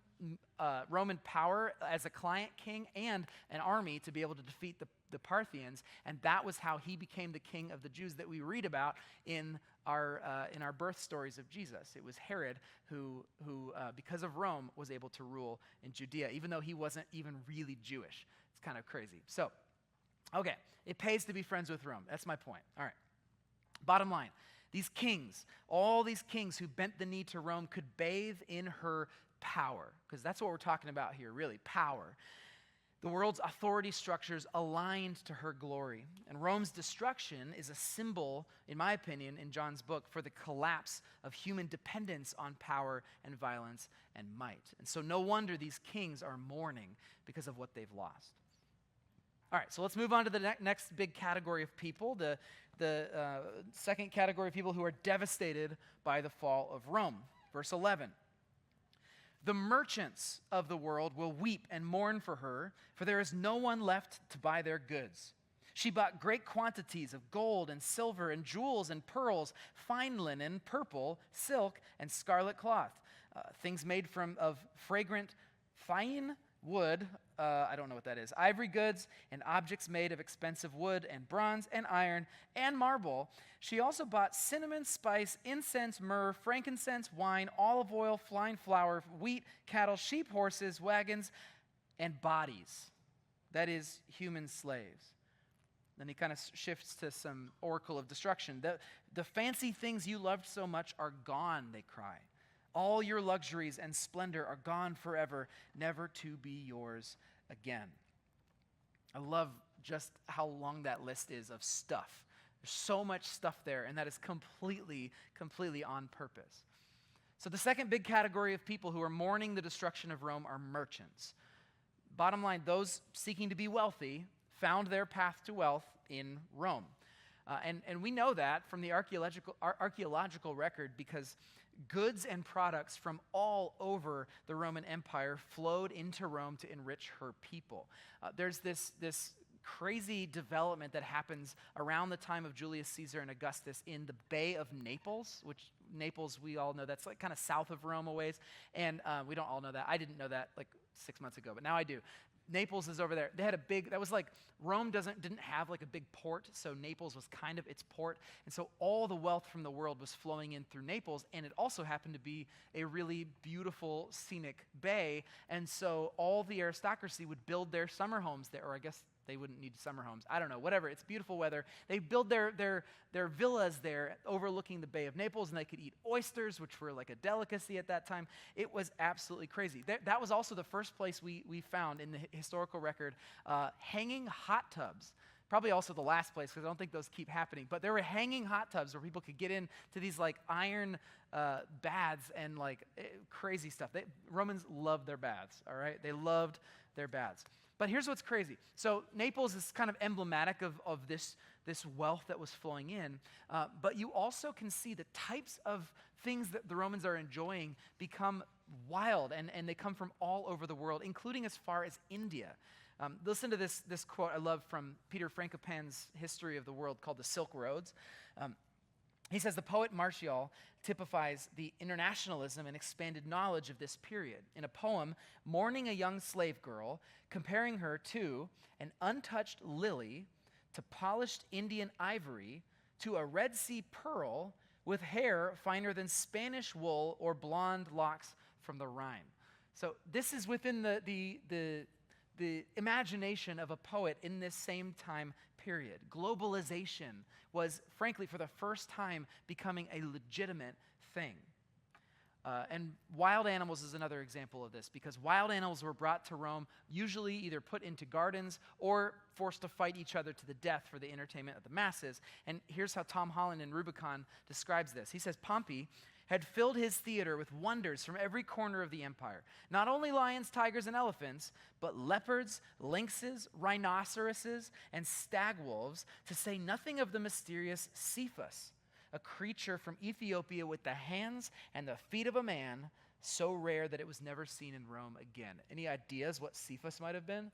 Roman power as a client king and an army to be able to defeat the Parthians, and that was how he became the king of the Jews that we read about in our birth stories of Jesus. It was Herod who because of Rome, was able to rule in Judea, even though he wasn't even really Jewish. It's kind of crazy. So, okay, it pays to be friends with Rome. That's my point. All right. Bottom line, these kings, all these kings who bent the knee to Rome could bathe in her power, because that's what we're talking about here, really, power. The world's authority structures aligned to her glory. And Rome's destruction is a symbol, in my opinion, in John's book, for the collapse of human dependence on power and violence and might. And so no wonder these kings are mourning because of what they've lost. All right, so let's move on to the next big category of people, the second category of people who are devastated by the fall of Rome. Verse 11. The merchants of the world will weep and mourn for her, for there is no one left to buy their goods. She bought great quantities of gold and silver and jewels and pearls, fine linen, purple, silk, and scarlet cloth, things made of fragrant fine wood, I don't know what that is, ivory goods, and objects made of expensive wood and bronze and iron and marble. She also bought cinnamon, spice, incense, myrrh, frankincense, wine, olive oil, fine flour, wheat, cattle, sheep, horses, wagons, and bodies. That is, human slaves. Then he kind of shifts to some oracle of destruction. The fancy things you loved so much are gone, they cry. All your luxuries and splendor are gone forever, never to be yours again. I love just how long that list is of stuff. There's so much stuff there, and that is completely on purpose. So the second big category of people who are mourning the destruction of Rome are merchants. Bottom line, those seeking to be wealthy found their path to wealth in Rome. And we know that from the archaeological record, because goods and products from all over the Roman Empire flowed into Rome to enrich her people. There's this crazy development that happens around the time of Julius Caesar and Augustus in the Bay of Naples, which Naples, we all know, that's like kind of south of Rome a ways. And we don't all know that. I didn't know that like 6 months ago, but now I do. Naples is over there. They had that was like, Rome didn't have like a big port, so Naples was kind of its port. And so all the wealth from the world was flowing in through Naples, and it also happened to be a really beautiful, scenic bay. And so all the aristocracy would build their summer homes there, or I guess they wouldn't need summer homes. I don't know, whatever. It's beautiful weather. They build their villas there overlooking the Bay of Naples, and they could eat oysters, which were like a delicacy at that time. It was absolutely crazy. That was also the first place we found in the historical record hanging hot tubs. Probably also the last place, because I don't think those keep happening. But there were hanging hot tubs where people could get into these like iron baths and like crazy stuff. Romans loved their baths, all right? They loved their baths. But here's what's crazy. So Naples is kind of emblematic of this wealth that was flowing in. But you also can see the types of things that the Romans are enjoying become wild, and they come from all over the world, including as far as India. Listen to this quote I love from Peter Frankopan's History of the World called The Silk Roads. He says, the poet Martial typifies the internationalism and expanded knowledge of this period. In a poem, mourning a young slave girl, comparing her to an untouched lily, to polished Indian ivory, to a Red Sea pearl with hair finer than Spanish wool or blonde locks from the Rhine. So this is within the imagination of a poet in this same time period. Globalization was, frankly, for the first time, becoming a legitimate thing. And wild animals is another example of this, because wild animals were brought to Rome, usually either put into gardens or forced to fight each other to the death for the entertainment of the masses. And here's how Tom Holland in Rubicon describes this. He says, Pompey had filled his theater with wonders from every corner of the empire. Not only lions, tigers, and elephants, but leopards, lynxes, rhinoceroses, and stag wolves, to say nothing of the mysterious Cephas, a creature from Ethiopia with the hands and the feet of a man, so rare that it was never seen in Rome again. Any ideas what Cephas might have been?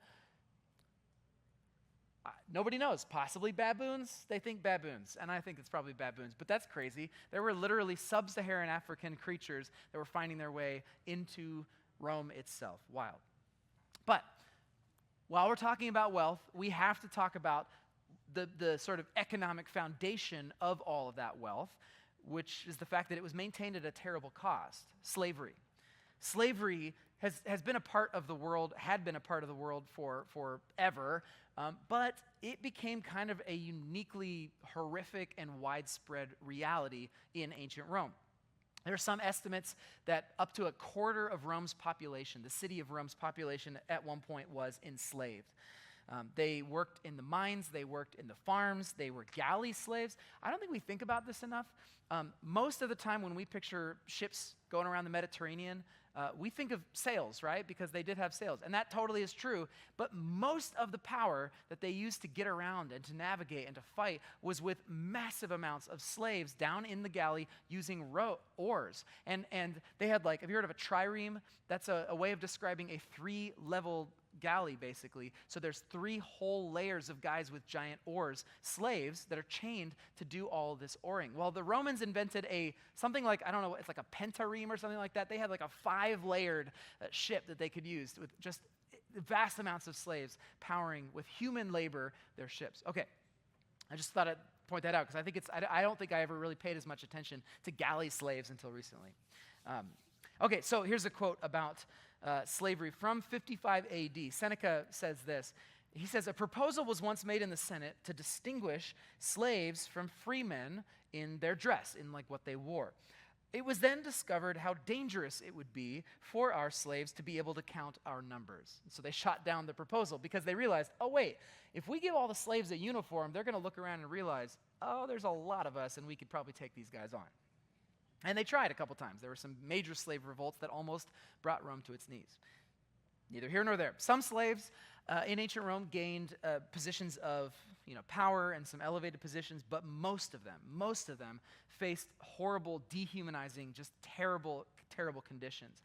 Nobody knows. Possibly baboons? They think baboons, and I think it's probably baboons, but that's crazy. There were literally sub-Saharan African creatures that were finding their way into Rome itself. Wild. But while we're talking about wealth, we have to talk about the sort of economic foundation of all of that wealth, which is the fact that it was maintained at a terrible cost: slavery. Slavery has been a part of the world, had been a part of the world for forever, but it became kind of a uniquely horrific and widespread reality in ancient Rome. There are some estimates that up to a quarter of Rome's population, the city of Rome's population at one point, was enslaved. They worked in the mines, they worked in the farms, they were galley slaves. I don't think we think about this enough. Most of the time when we picture ships going around the Mediterranean, we think of sails, right? Because they did have sails, and that totally is true. But most of the power that they used to get around and to navigate and to fight was with massive amounts of slaves down in the galley using oars. And they had, like, have you heard of a trireme? That's a way of describing a 3-level galley, basically. So there's 3 whole layers of guys with giant oars, slaves that are chained to do all of this oaring. Well, the Romans invented something like, I don't know, it's like a pentareme or something like that. They had like a 5-layered ship that they could use with just vast amounts of slaves powering with human labor their ships. Okay, I just thought I'd point that out because I think I don't think I ever really paid as much attention to galley slaves until recently. Okay, so here's a quote about slavery from 55 AD. Seneca says this. He says, "A proposal was once made in the Senate to distinguish slaves from free men in their dress, in like what they wore. It was then discovered how dangerous it would be for our slaves to be able to count our numbers. So they shot down the proposal because they realized, oh wait, if we give all the slaves a uniform, they're going to look around and realize, oh, there's a lot of us and we could probably take these guys on. And they tried a couple times. There were some major slave revolts that almost brought Rome to its knees. Neither here nor there. Some slaves in ancient Rome gained positions of power and some elevated positions, but most of them faced horrible, dehumanizing, just terrible, terrible conditions.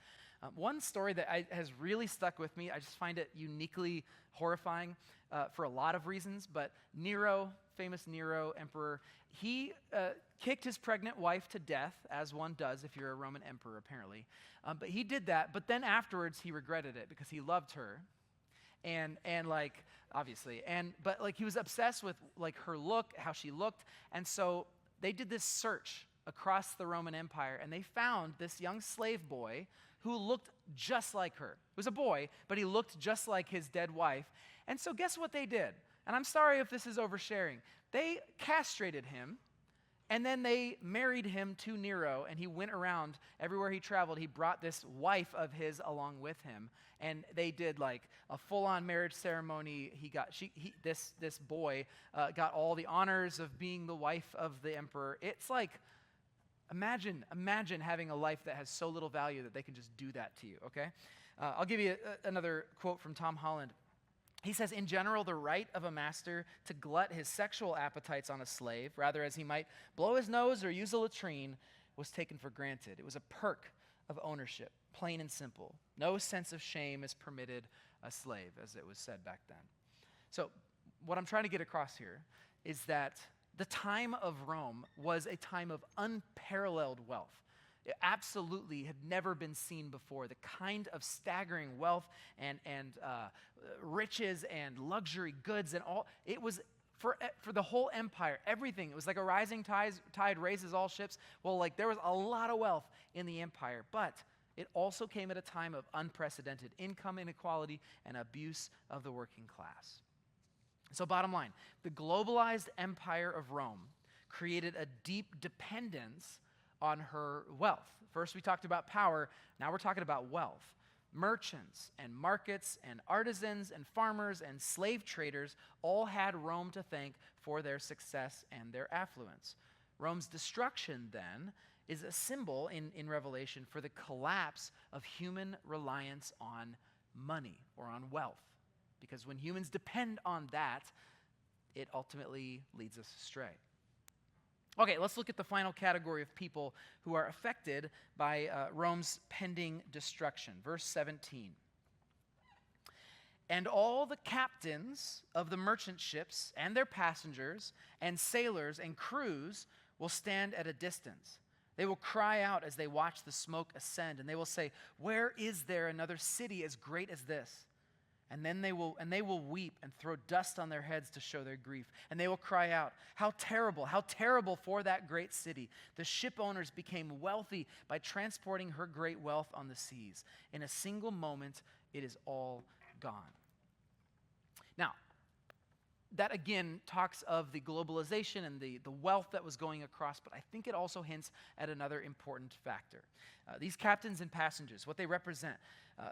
One story that has really stuck with me, I just find it uniquely horrifying for a lot of reasons, but Nero, famous Nero emperor, he kicked his pregnant wife to death, as one does if you're a Roman emperor, apparently. But he did that, but then afterwards he regretted it because he loved her. And like, obviously, but like he was obsessed with like her look, how she looked, and so they did this search across the Roman Empire, and they found this young slave boy who looked just like her. It was a boy, but he looked just like his dead wife. And so guess what they did? And I'm sorry if this is oversharing. They castrated him, and then they married him to Nero, and he went around everywhere he traveled. He brought this wife of his along with him, and they did like a full-on marriage ceremony. This boy got all the honors of being the wife of the emperor. It's like, imagine having a life that has so little value that they can just do that to you, okay? I'll give you another quote from Tom Holland. He says, in general, the right of a master to glut his sexual appetites on a slave, rather as he might blow his nose or use a latrine, was taken for granted. It was a perk of ownership, plain and simple. No sense of shame is permitted a slave, as it was said back then. So what I'm trying to get across here is that the time of Rome was a time of unparalleled wealth. It absolutely had never been seen before. The kind of staggering wealth and riches and luxury goods and all, it was for the whole empire, everything. It was like a rising tide raises all ships. Well, like there was a lot of wealth in the empire, but it also came at a time of unprecedented income inequality and abuse of the working class. So bottom line, the globalized empire of Rome created a deep dependence on her wealth. First we talked about power, now we're talking about wealth. Merchants and markets and artisans and farmers and slave traders all had Rome to thank for their success and their affluence. Rome's destruction, then, is a symbol in Revelation for the collapse of human reliance on money or on wealth. Because when humans depend on that, it ultimately leads us astray. Okay, let's look at the final category of people who are affected by Rome's pending destruction. Verse 17. And all the captains of the merchant ships and their passengers and sailors and crews will stand at a distance. They will cry out as they watch the smoke ascend, and they will say, "Where is there another city as great as this?" And then they will weep and throw dust on their heads to show their grief. And they will cry out, how terrible for that great city. The ship owners became wealthy by transporting her great wealth on the seas. In a single moment, it is all gone." Now, that again talks of the globalization and the wealth that was going across, but I think it also hints at another important factor. These captains and passengers, what they represent,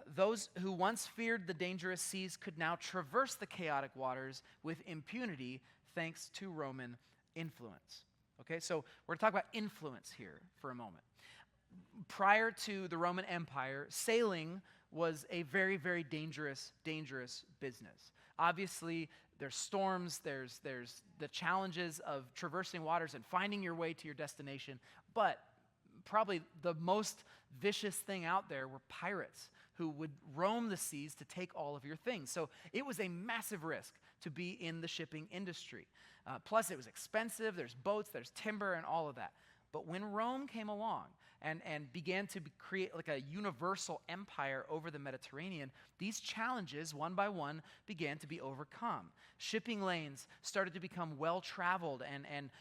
those who once feared the dangerous seas could now traverse the chaotic waters with impunity thanks to Roman influence. Okay, so we're going to talk about influence here for a moment. Prior to the Roman Empire, sailing was a very, very dangerous business. Obviously, there's storms, there's the challenges of traversing waters and finding your way to your destination, but probably the most vicious thing out there were pirates who would roam the seas to take all of your things. So it was a massive risk to be in the shipping industry. Plus, it was expensive. There's boats, there's timber, and all of that. But when Rome came along and began to create like a universal empire over the Mediterranean, these challenges, one by one, began to be overcome. Shipping lanes started to become well-traveled and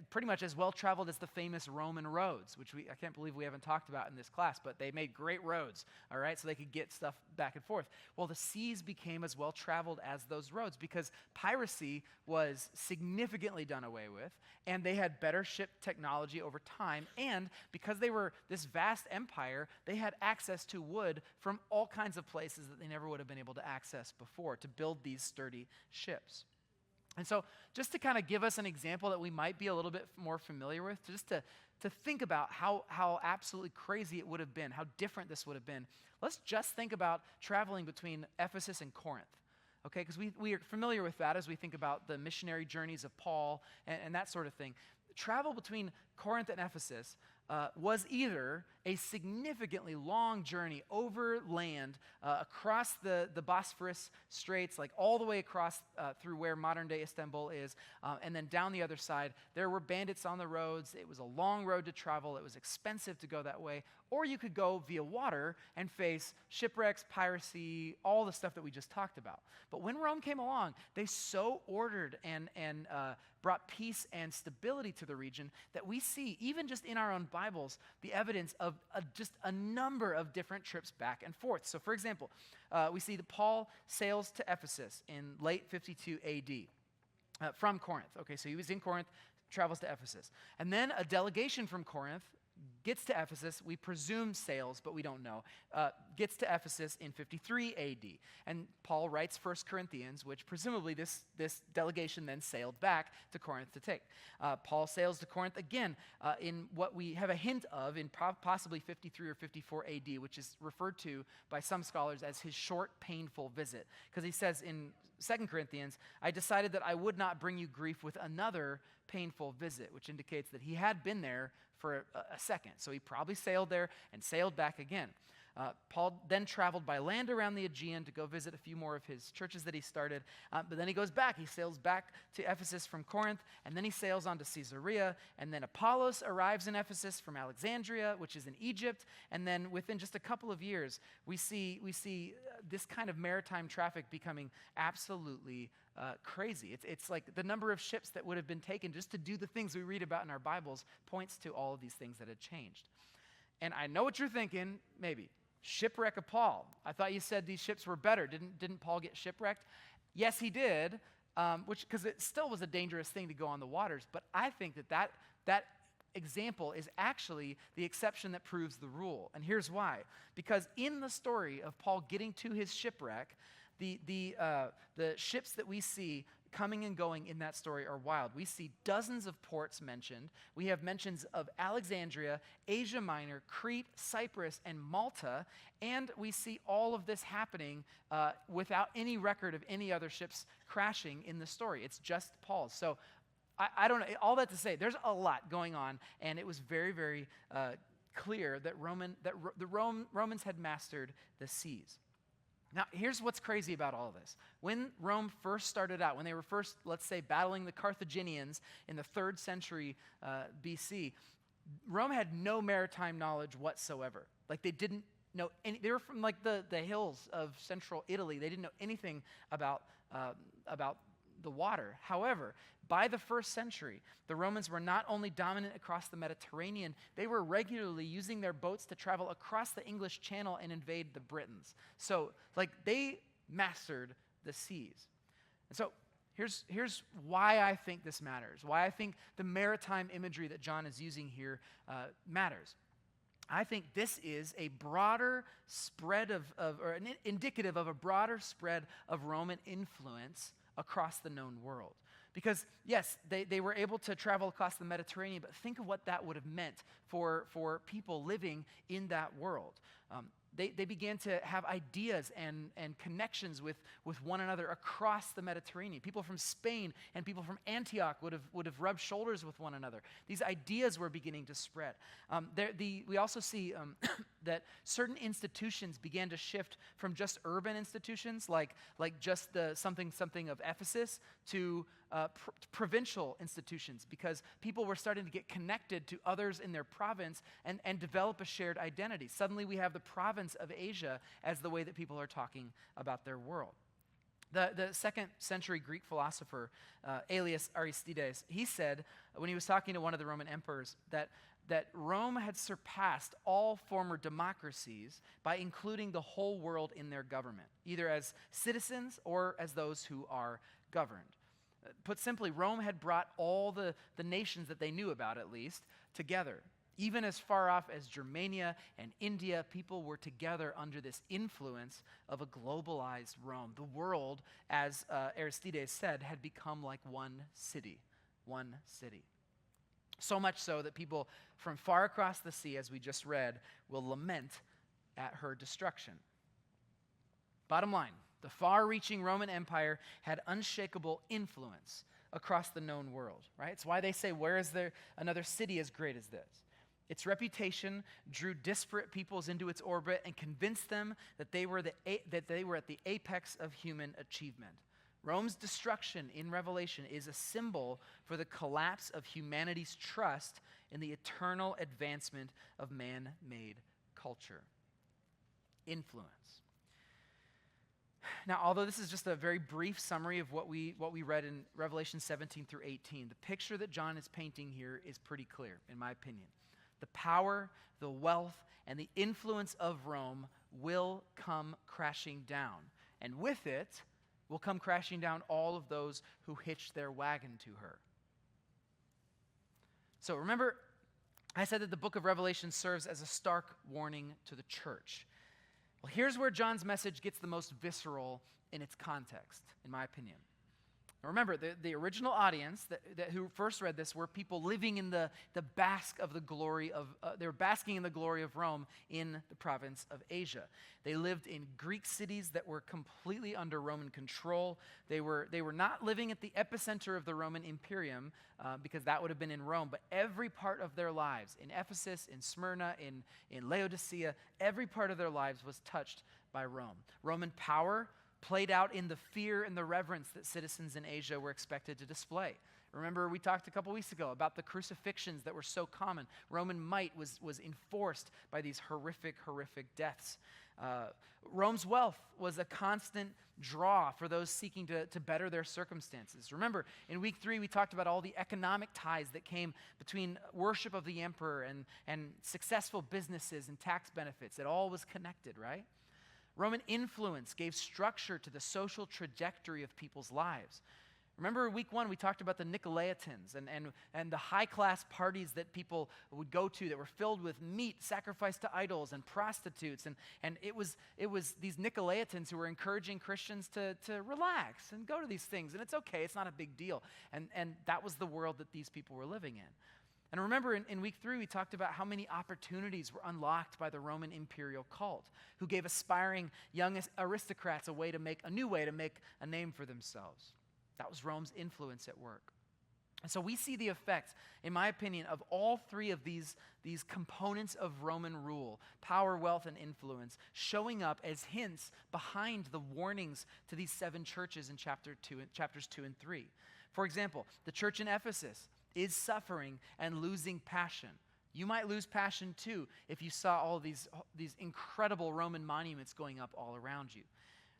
pretty much as well-traveled as the famous Roman roads, which I can't believe we haven't talked about in this class, but they made great roads, all right, so they could get stuff back and forth. Well, the seas became as well-traveled as those roads because piracy was significantly done away with, and they had better ship technology over time, and because they were this vast empire, they had access to wood from all kinds of places that they never would have been able to access before to build these sturdy ships. And so just to kind of give us an example that we might be a little bit more familiar with, just to think about how absolutely crazy it would have been, how different this would have been, let's just think about traveling between Ephesus and Corinth. Okay, because we are familiar with that as we think about the missionary journeys of Paul and that sort of thing. Travel between Corinth and Ephesus was either a significantly long journey over land across the Bosphorus Straits, like all the way across through where modern-day Istanbul is, and then down the other side. There were bandits on the roads. It was a long road to travel. It was expensive to go that way. Or you could go via water and face shipwrecks, piracy, all the stuff that we just talked about. But when Rome came along, they so ordered and brought peace and stability to the region that we see, even just in our own Bibles, the evidence of just a number of different trips back and forth. So, for example, we see that Paul sails to Ephesus in late 52 AD from Corinth. Okay, so he was in Corinth, travels to Ephesus. And then a delegation from Corinth gets to Ephesus, we presume sails, but we don't know, gets to Ephesus in 53 AD. And Paul writes 1 Corinthians, which presumably this delegation then sailed back to Corinth to take. Paul sails to Corinth again in what we have a hint of in possibly 53 or 54 AD, which is referred to by some scholars as his short, painful visit. Because he says in 2 Corinthians, "I decided that I would not bring you grief with another painful visit," which indicates that he had been there for a second. So he probably sailed there and sailed back again. Paul then traveled by land around the Aegean to go visit a few more of his churches that he started. But then he goes back. He sails back to Ephesus from Corinth, and then he sails on to Caesarea. And then Apollos arrives in Ephesus from Alexandria, which is in Egypt. And then within just a couple of years, we see this kind of maritime traffic becoming absolutely crazy. It's like the number of ships that would have been taken just to do the things we read about in our Bibles points to all of these things that had changed. And I know what you're thinking, maybe. Shipwreck of Paul. I thought you said these ships were better. Didn't Paul get shipwrecked? Yes, he did, because it still was a dangerous thing to go on the waters. But I think that example is actually the exception that proves the rule. And here's why. Because in the story of Paul getting to his shipwreck, the ships that we see coming and going in that story are wild. We see dozens of ports mentioned. We have mentions of Alexandria, Asia Minor, Crete, Cyprus, and Malta. And we see all of this happening without any record of any other ships crashing in the story. It's just Paul's. So I don't know. All that to say, there's a lot going on. And it was very, very clear that the Romans had mastered the seas. Now, here's what's crazy about all of this. When Rome first started out, when they were first, let's say, battling the Carthaginians in the 3rd century BC, Rome had no maritime knowledge whatsoever. Like they didn't know any, they were from like the hills of central Italy. They didn't know anything about the water. However, by the first century, the Romans were not only dominant across the Mediterranean, they were regularly using their boats to travel across the English Channel and invade the Britons. So like they mastered the seas. And so here's why I think this matters, why I think the maritime imagery that John is using here matters. I think this is a broader spread or indicative of a broader spread of Roman influence across the known world. Because yes, they were able to travel across the Mediterranean, but think of what that would have meant for people living in that world. They began to have ideas and connections with one another across the Mediterranean. People from Spain and people from Antioch would have rubbed shoulders with one another. These ideas were beginning to spread. We also see that certain institutions began to shift from just urban institutions, like just something of Ephesus, to provincial institutions, because people were starting to get connected to others in their province and develop a shared identity. Suddenly we have the province of Asia as the way that people are talking about their world. The second century Greek philosopher, Aelius Aristides, he said when he was talking to one of the Roman emperors that Rome had surpassed all former democracies by including the whole world in their government, either as citizens or as those who are governed. Put simply, Rome had brought all the nations that they knew about, at least, together. Even as far off as Germania and India, people were together under this influence of a globalized Rome. The world, as Aristides said, had become like one city. One city. So much so that people from far across the sea, as we just read, will lament at her destruction. Bottom line, the far-reaching Roman Empire had unshakable influence across the known world, right? It's why they say, where is there another city as great as this? Its reputation drew disparate peoples into its orbit and convinced them that they were at the apex of human achievement. Rome's destruction in Revelation is a symbol for the collapse of humanity's trust in the eternal advancement of man-made culture. Influence. Now, although this is just a very brief summary of what we read in Revelation 17 through 18, the picture that John is painting here is pretty clear, in my opinion. The power, the wealth, and the influence of Rome will come crashing down. And with it will come crashing down all of those who hitched their wagon to her. So remember, I said that the book of Revelation serves as a stark warning to the church. Well, here's where John's message gets the most visceral in its context, in my opinion. Now remember, the original audience who first read this were people living in the bask of the glory of, they were basking in the glory of Rome in the province of Asia. They lived in Greek cities that were completely under Roman control. They were not living at the epicenter of the Roman Imperium, because that would have been in Rome, but every part of their lives, in Ephesus, in Smyrna, in Laodicea, every part of their lives was touched by Rome. Roman power played out in the fear and the reverence that citizens in Asia were expected to display. Remember, we talked a couple weeks ago about the crucifixions that were so common. Roman might was enforced by these horrific deaths. Rome's wealth was a constant draw for those seeking to better their circumstances. Remember, in week 3, we talked about all the economic ties that came between worship of the emperor and successful businesses and tax benefits. It all was connected, right? Roman influence gave structure to the social trajectory of people's lives. Remember week 1, we talked about the Nicolaitans and the high-class parties that people would go to that were filled with meat sacrificed to idols and prostitutes. And it was these Nicolaitans who were encouraging Christians to relax and go to these things. And it's okay, it's not a big deal. And that was the world that these people were living in. And remember, in week 3, we talked about how many opportunities were unlocked by the Roman imperial cult, who gave aspiring young aristocrats a new way to make a name for themselves. That was Rome's influence at work. And so we see the effects, in my opinion, of all 3 of these components of Roman rule, power, wealth, and influence, showing up as hints behind the warnings to these 7 churches in chapters 2 and 3. For example, the church in Ephesus is suffering and losing passion. You might lose passion too if you saw all these incredible Roman monuments going up all around you.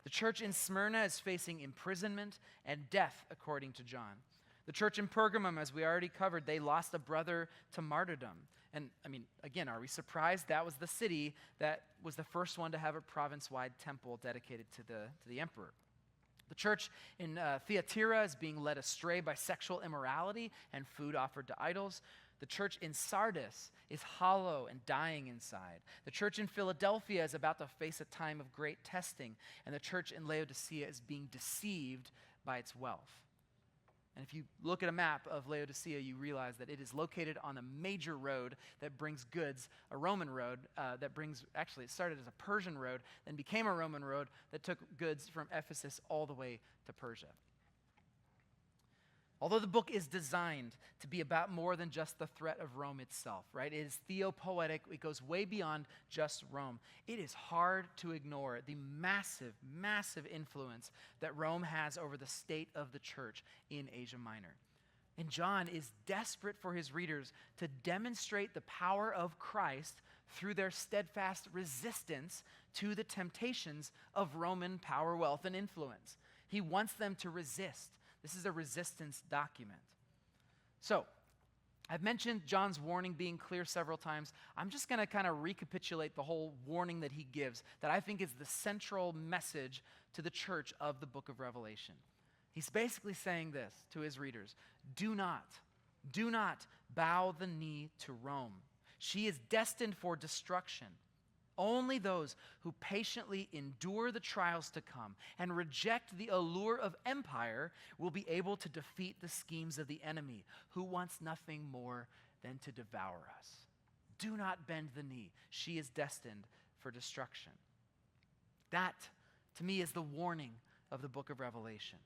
The church in Smyrna is facing imprisonment and death, according to John. The church in Pergamum, as we already covered, they lost a brother to martyrdom. And I mean, again, are we surprised? That was the city that was the first one to have a province-wide temple dedicated to the emperor. The church in Thyatira is being led astray by sexual immorality and food offered to idols. The church in Sardis is hollow and dying inside. The church in Philadelphia is about to face a time of great testing. And the church in Laodicea is being deceived by its wealth. And if you look at a map of Laodicea, you realize that it is located on a major road that brings goods, a Roman road actually it started as a Persian road, then became a Roman road that took goods from Ephesus all the way to Persia. Although the book is designed to be about more than just the threat of Rome itself, right? It is theopoetic. It goes way beyond just Rome. It is hard to ignore the massive, massive influence that Rome has over the state of the church in Asia Minor. And John is desperate for his readers to demonstrate the power of Christ through their steadfast resistance to the temptations of Roman power, wealth, and influence. He wants them to resist. This is a resistance document. So, I've mentioned John's warning being clear several times. I'm just going to kind of recapitulate the whole warning that he gives that I think is the central message to the church of the book of Revelation. He's basically saying this to his readers: do not bow the knee to Rome. She is destined for destruction. Only those who patiently endure the trials to come and reject the allure of empire will be able to defeat the schemes of the enemy, who wants nothing more than to devour us. Do not bend the knee. She is destined for destruction. That, to me, is the warning of the book of Revelation.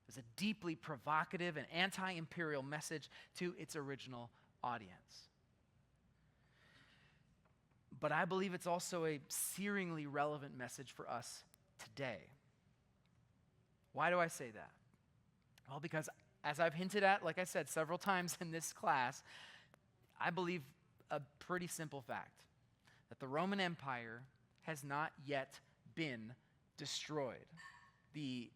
It's a deeply provocative and anti-imperial message to its original audience. But I believe it's also a searingly relevant message for us today. Why do I say that? Well, because as I've hinted at, like I said, several times in this class, I believe a pretty simple fact, that the Roman Empire has not yet been destroyed. The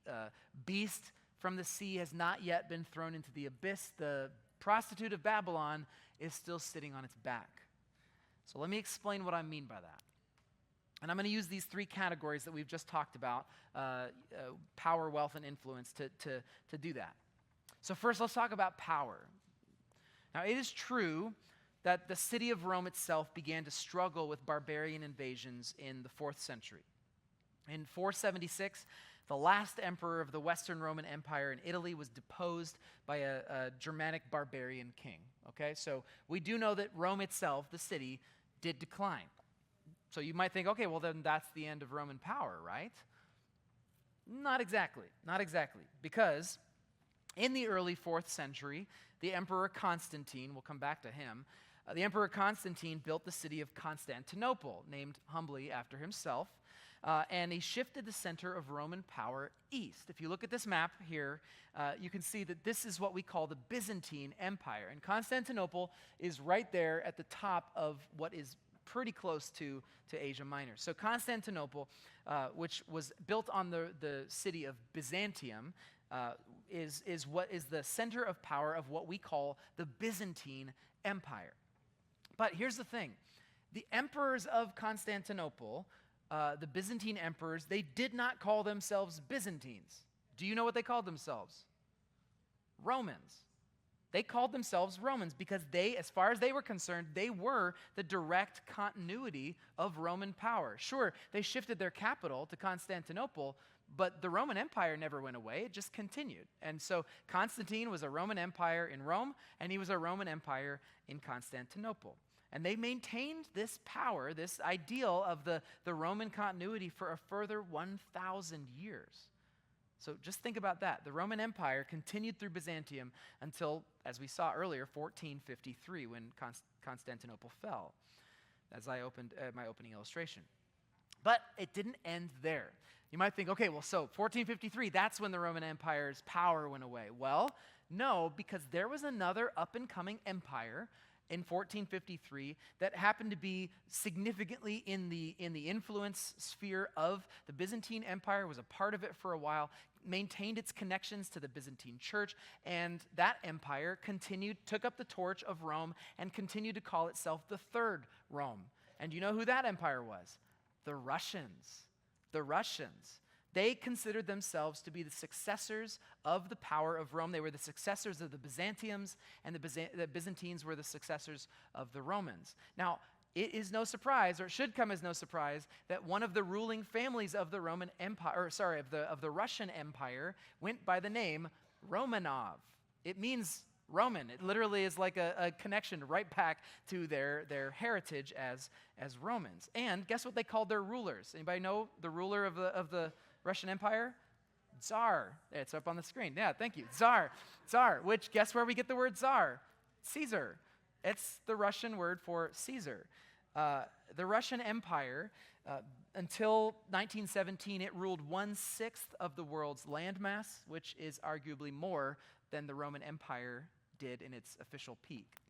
beast from the sea has not yet been thrown into the abyss. The prostitute of Babylon is still sitting on its back. So let me explain what I mean by that. And I'm going to use these three categories that we've just talked about, power, wealth, and influence, to do that. So first, let's talk about power. Now, it is true that the city of Rome itself began to struggle with barbarian invasions in the 4th century. In 476, the last emperor of the Western Roman Empire in Italy was deposed by a Germanic barbarian king. Okay, so we do know that Rome itself, the city, did decline. So you might think, okay, well then that's the end of Roman power, right? Not exactly. Because in the early 4th century, the Emperor Constantine, we'll come back to him, the Emperor Constantine built the city of Constantinople, named humbly after himself, and he shifted the center of Roman power east. If you look at this map here, you can see that this is what we call the Byzantine Empire. And Constantinople is right there at the top of what is pretty close to Asia Minor. So Constantinople, which was built on the city of Byzantium, is what is the center of power of what we call the Byzantine Empire. But here's the thing. The emperors of Constantinople, the Byzantine emperors, they did not call themselves Byzantines. Do you know what they called themselves? Romans. They called themselves Romans because they, as far as they were concerned, they were the direct continuity of Roman power. Sure, they shifted their capital to Constantinople, but the Roman Empire never went away. It just continued. And so Constantine was a Roman Empire in Rome, and he was a Roman Empire in Constantinople. And they maintained this power, this ideal of the Roman continuity for a further 1,000 years. So just think about that. The Roman Empire continued through Byzantium until, as we saw earlier, 1453, when Constantinople fell, as I opened my opening illustration. But it didn't end there. You might think, okay, well, so 1453, that's when the Roman Empire's power went away. Well, no, because there was another up-and-coming empire, in 1453 that happened to be significantly in the influence sphere of the Byzantine Empire, was a part of it for a while, maintained its connections to the Byzantine church, and that empire took up the torch of Rome and continued to call itself the Third Rome. And you know who that empire was? The Russians. The Russians. They considered themselves to be the successors of the power of Rome. They were the successors of the Byzantiums, and the Byzantines were the successors of the Romans. Now, it is no surprise, or it should come as no surprise, that one of the ruling families of the Roman Empire, of the Russian Empire, went by the name Romanov. It means Roman. It literally is like a connection right back to their heritage as Romans. And guess what they called their rulers? Anybody know the ruler of the Russian Empire? Tsar. It's up on the screen. Yeah, thank you. Tsar. Tsar, which guess where we get the word Tsar? Caesar. It's the Russian word for Caesar. The Russian Empire, until 1917, it ruled 1/6 of the world's landmass, which is arguably more than the Roman Empire did in its official peak.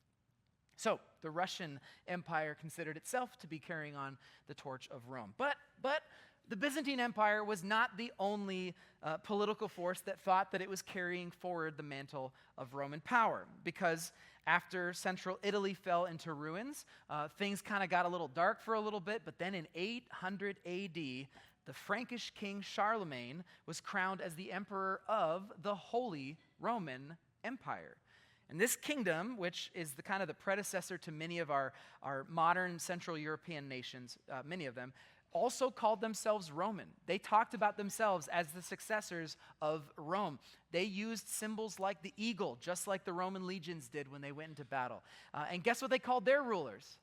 So the Russian Empire considered itself to be carrying on the torch of Rome. But the Byzantine Empire was not the only political force that thought that it was carrying forward the mantle of Roman power, because after central Italy fell into ruins, things kind of got a little dark for a little bit, but then in 800 AD, the Frankish king Charlemagne was crowned as the emperor of the Holy Roman Empire. And this kingdom, which is the kind of the predecessor to many of our modern Central European nations, many of them, also called themselves Roman. They talked about themselves as the successors of Rome. They used symbols like the eagle, just like the Roman legions did when they went into battle. And guess what they called their rulers?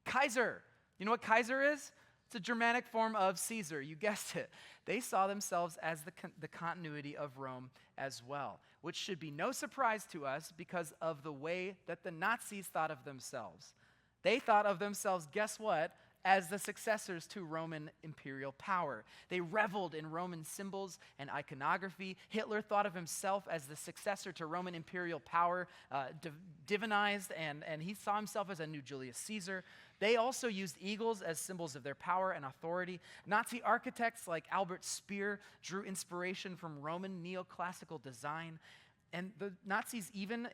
Kaiser. You know what Kaiser is? It's a Germanic form of Caesar. You guessed it. They saw themselves as the continuity of Rome as well, which should be no surprise to us because of the way that the Nazis thought of themselves. They thought of themselves, guess what? As the successors to Roman imperial power. They reveled in Roman symbols and iconography. Hitler thought of himself as the successor to Roman imperial power, divinized, and he saw himself as a new Julius Caesar. They also used eagles as symbols of their power and authority. Nazi architects like Albert Speer drew inspiration from Roman neoclassical design. And the Nazis even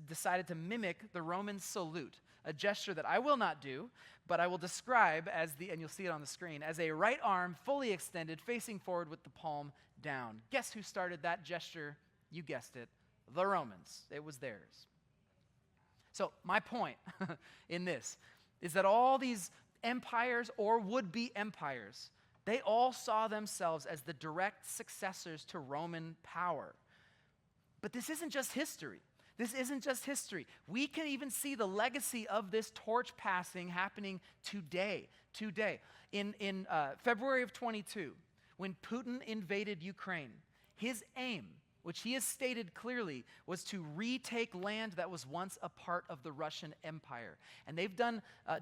decided to mimic the Roman salute, a gesture that I will not do, but I will describe as and you'll see it on the screen, as a right arm fully extended, facing forward with the palm down. Guess who started that gesture? You guessed it, the Romans. It was theirs. So my point in this is that all these empires or would-be empires, they all saw themselves as the direct successors to Roman power. But this isn't just history. This isn't just history. We can even see the legacy of this torch passing happening today. In February of 22, when Putin invaded Ukraine, his aim, which he has stated clearly, was to retake land that was once a part of the Russian Empire. And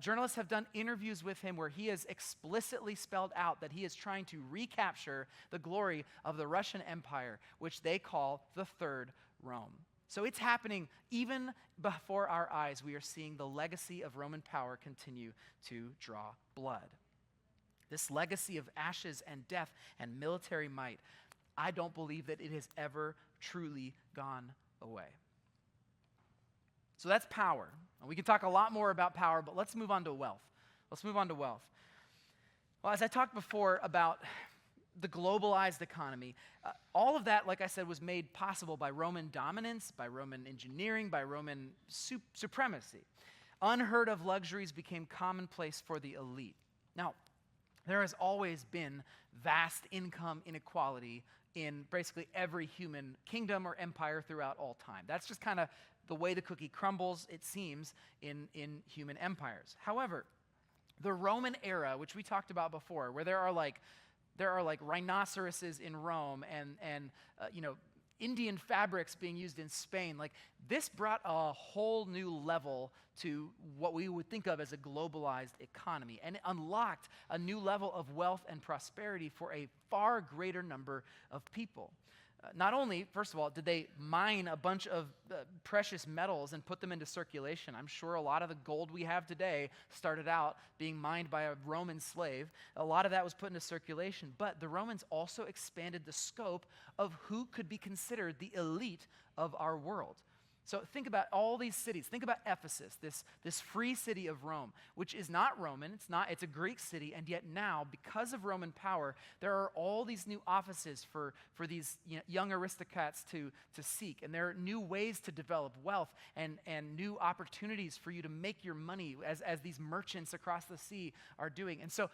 journalists have done interviews with him where he has explicitly spelled out that he is trying to recapture the glory of the Russian Empire, which they call the Third Rome. So it's happening even before our eyes. We are seeing the legacy of Roman power continue to draw blood. This legacy of ashes and death and military might, I don't believe that it has ever truly gone away. So that's power. And we can talk a lot more about power, but let's move on to wealth. Well, as I talked before about the globalized economy, all of that, like I said, was made possible by Roman dominance, by Roman engineering, by Roman supremacy. Unheard of luxuries became commonplace for the elite. Now, there has always been vast income inequality in basically every human kingdom or empire throughout all time. That's just kind of the way the cookie crumbles, it seems, in human empires. However, the Roman era, which we talked about before, where there are like rhinoceroses in Rome and Indian fabrics being used in Spain, like this brought a whole new level to what we would think of as a globalized economy, and it unlocked a new level of wealth and prosperity for a far greater number of people. Not only, first of all, did they mine a bunch of precious metals and put them into circulation. I'm sure a lot of the gold we have today started out being mined by a Roman slave. A lot of that was put into circulation. But the Romans also expanded the scope of who could be considered the elite of our world. So think about all these cities. Think about Ephesus, this free city of Rome, which is not Roman. It's a Greek city, and yet now, because of Roman power, there are all these new offices for these young aristocrats to seek. And there are new ways to develop wealth and new opportunities for you to make your money as these merchants across the sea are doing. And so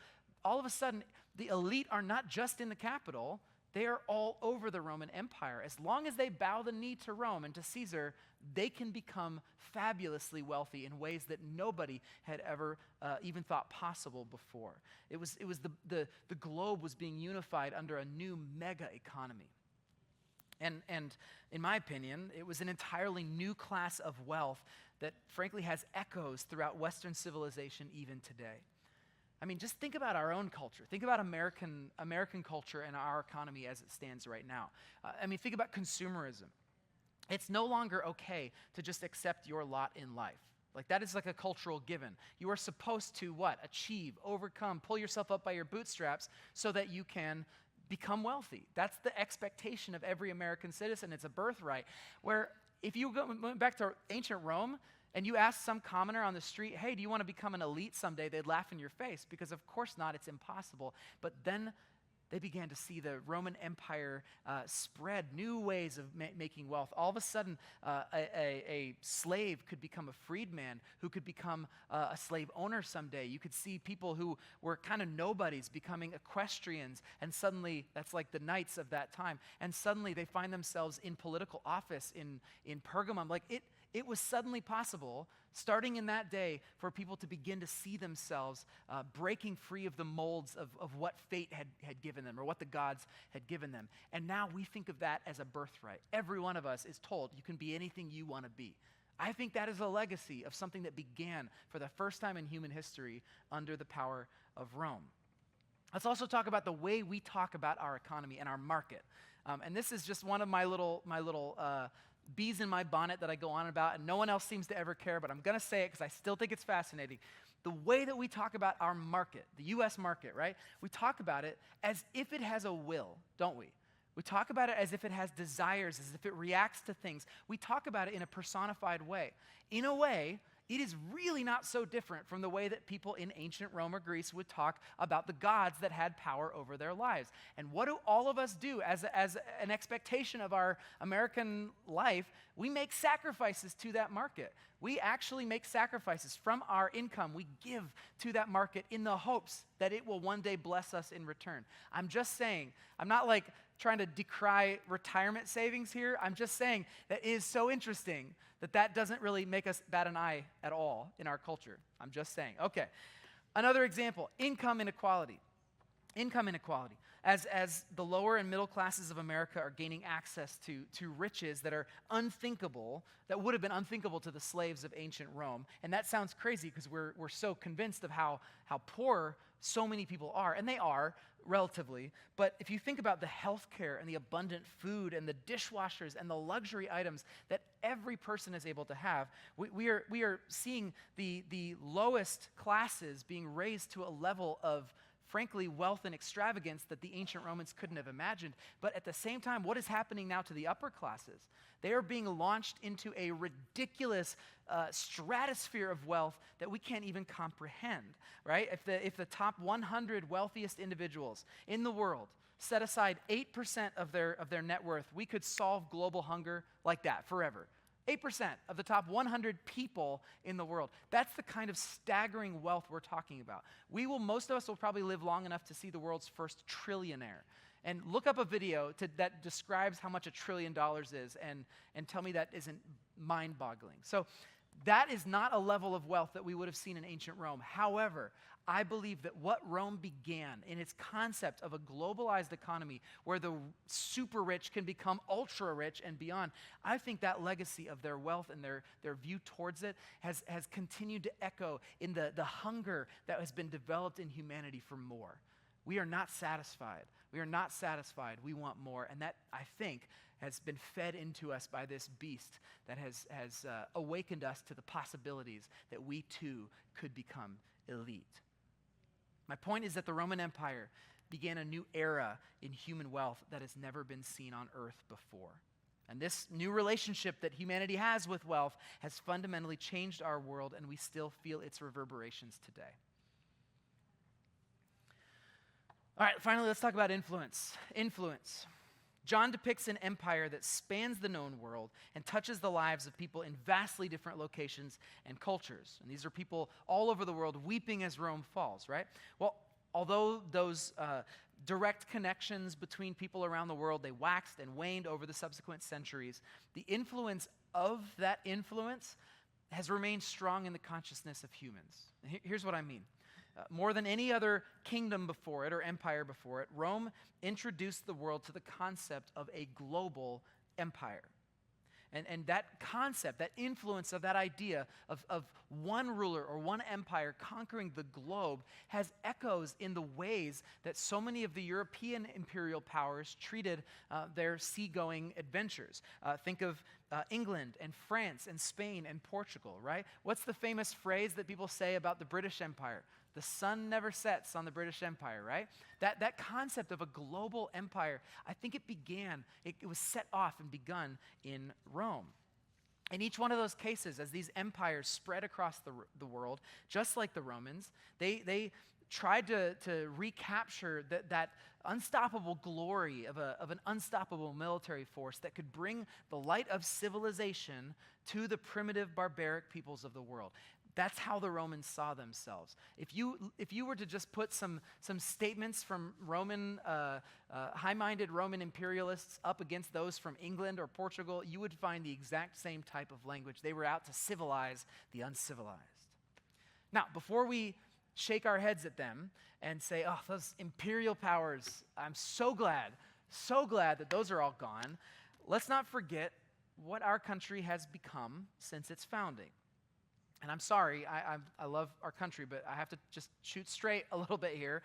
all of a sudden, the elite are not just in the capital. They are all over the Roman Empire. As long as they bow the knee to Rome and to Caesar, they can become fabulously wealthy in ways that nobody had ever even thought possible before. It was the globe was being unified under a new mega economy. And in my opinion, it was an entirely new class of wealth that frankly has echoes throughout Western civilization even today. I mean, just think about our own culture. Think about American culture and our economy as it stands right now. Think about consumerism. It's no longer okay to just accept your lot in life. Like, that is like a cultural given. You are supposed to what? Achieve, overcome, pull yourself up by your bootstraps so that you can become wealthy. That's the expectation of every American citizen. It's a birthright. Where if you went back to ancient Rome, and you ask some commoner on the street, hey, do you want to become an elite someday? They'd laugh in your face because of course not, it's impossible. But then they began to see the Roman Empire spread new ways of making wealth. All of a sudden, a slave could become a freedman who could become a slave owner someday. You could see people who were kind of nobodies becoming equestrians, and suddenly, that's like the knights of that time, and suddenly they find themselves in political office in Pergamum. Like, it was suddenly possible, starting in that day, for people to begin to see themselves breaking free of the molds of what fate had given them or what the gods had given them. And now we think of that as a birthright. Every one of us is told you can be anything you want to be. I think that is a legacy of something that began for the first time in human history under the power of Rome. Let's also talk about the way we talk about our economy and our market. And this is just one of my little bees in my bonnet that I go on about, and no one else seems to ever care, but I'm going to say it because I still think it's fascinating. The way that we talk about our market, the U.S. market, right? We talk about it as if it has a will, don't we? We talk about it as if it has desires, as if it reacts to things. We talk about it in a personified way. In a way, it is really not so different from the way that people in ancient Rome or Greece would talk about the gods that had power over their lives. And what do all of us do as an expectation of our American life? We make sacrifices to that market. We actually make sacrifices from our income. We give to that market in the hopes that it will one day bless us in return. I'm just saying, I'm not like trying to decry retirement savings here. I'm just saying that it is so interesting that doesn't really make us bat an eye at all in our culture. I'm just saying. Okay, another example, income inequality. Income inequality. As the lower and middle classes of America are gaining access to riches that are unthinkable, that would have been unthinkable to the slaves of ancient Rome. And that sounds crazy because we're so convinced of how poor so many people are, and they are relatively. But if you think about the healthcare and the abundant food and the dishwashers and the luxury items that every person is able to have, we are seeing the lowest classes being raised to a level of, frankly, wealth and extravagance that the ancient Romans couldn't have imagined. But at the same time, what is happening now to the upper classes? They are being launched into a ridiculous stratosphere of wealth that we can't even comprehend, right? If the top 100 wealthiest individuals in the world set aside 8% of their net worth, we could solve global hunger like that forever. 8% of the top 100 people in the world. That's the kind of staggering wealth we're talking about. Most of us will probably live long enough to see the world's first trillionaire. And look up a video that describes how much $1 trillion is and tell me that isn't mind-boggling. So that is not a level of wealth that we would have seen in ancient Rome. However, I believe that what Rome began in its concept of a globalized economy where the super rich can become ultra rich and beyond, I think that legacy of their wealth and their view towards it has continued to echo in the hunger that has been developed in humanity for more. We are not satisfied. We are not satisfied. We want more. And that, I think, has been fed into us by this beast that has awakened us to the possibilities that we too could become elite. My point is that the Roman Empire began a new era in human wealth that has never been seen on earth before. And this new relationship that humanity has with wealth has fundamentally changed our world, and we still feel its reverberations today. All right, finally, let's talk about influence. Influence. John depicts an empire that spans the known world and touches the lives of people in vastly different locations and cultures. And these are people all over the world weeping as Rome falls, right? Well, although those direct connections between people around the world, they waxed and waned over the subsequent centuries, the influence of that influence has remained strong in the consciousness of humans. And here's what I mean. More than any other kingdom before it or empire before it, Rome introduced the world to the concept of a global empire. And that concept, that influence of that idea of one ruler or one empire conquering the globe has echoes in the ways that so many of the European imperial powers treated their seagoing adventures. Think of England and France and Spain and Portugal, right? What's the famous phrase that people say about the British Empire? The sun never sets on the British Empire, right? That concept of a global empire, I think it was set off and begun in Rome. In each one of those cases, as these empires spread across the world, just like the Romans, they tried to recapture that unstoppable glory of an unstoppable military force that could bring the light of civilization to the primitive, barbaric peoples of the world. That's how the Romans saw themselves. If you were to just put some statements from Roman, high-minded Roman imperialists up against those from England or Portugal, you would find the exact same type of language. They were out to civilize the uncivilized. Now, before we shake our heads at them and say, oh, those imperial powers, I'm so glad that those are all gone, let's not forget what our country has become since its founding. And I'm sorry, I love our country, but I have to just shoot straight a little bit here.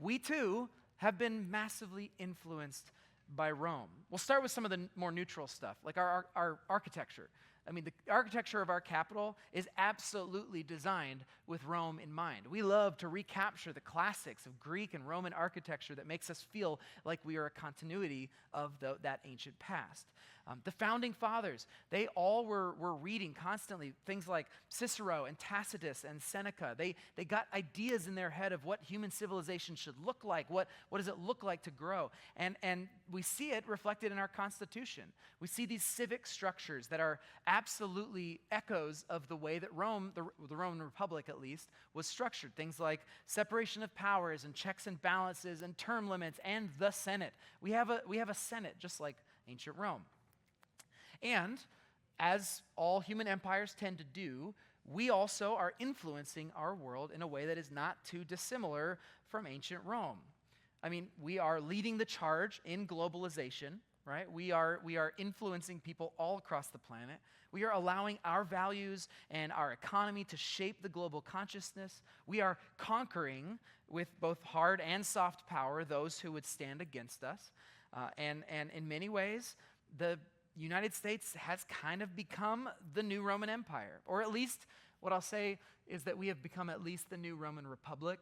We too have been massively influenced by Rome. We'll start with some of the more neutral stuff, like our architecture. I mean, the architecture of our capital is absolutely designed with Rome in mind. We love to recapture the classics of Greek and Roman architecture that makes us feel like we are a continuity of that ancient past. The founding fathers, they all were reading constantly things like Cicero and Tacitus and Seneca. They got ideas in their head of what human civilization should look like, what does it look like to grow. And we see it reflected in our Constitution. We see these civic structures that are absolutely echoes of the way that Rome, the Roman Republic at least, was structured. Things like separation of powers and checks and balances and term limits and the Senate. We have a Senate just like ancient Rome. And as all human empires tend to do, we also are influencing our world in a way that is not too dissimilar from ancient Rome. I mean, we are leading the charge in globalization, right? We are influencing people all across the planet. We are allowing our values and our economy to shape the global consciousness. We are conquering with both hard and soft power those who would stand against us. And in many ways, the United States has kind of become the new Roman Empire. Or at least what I'll say is that we have become at least the new Roman Republic.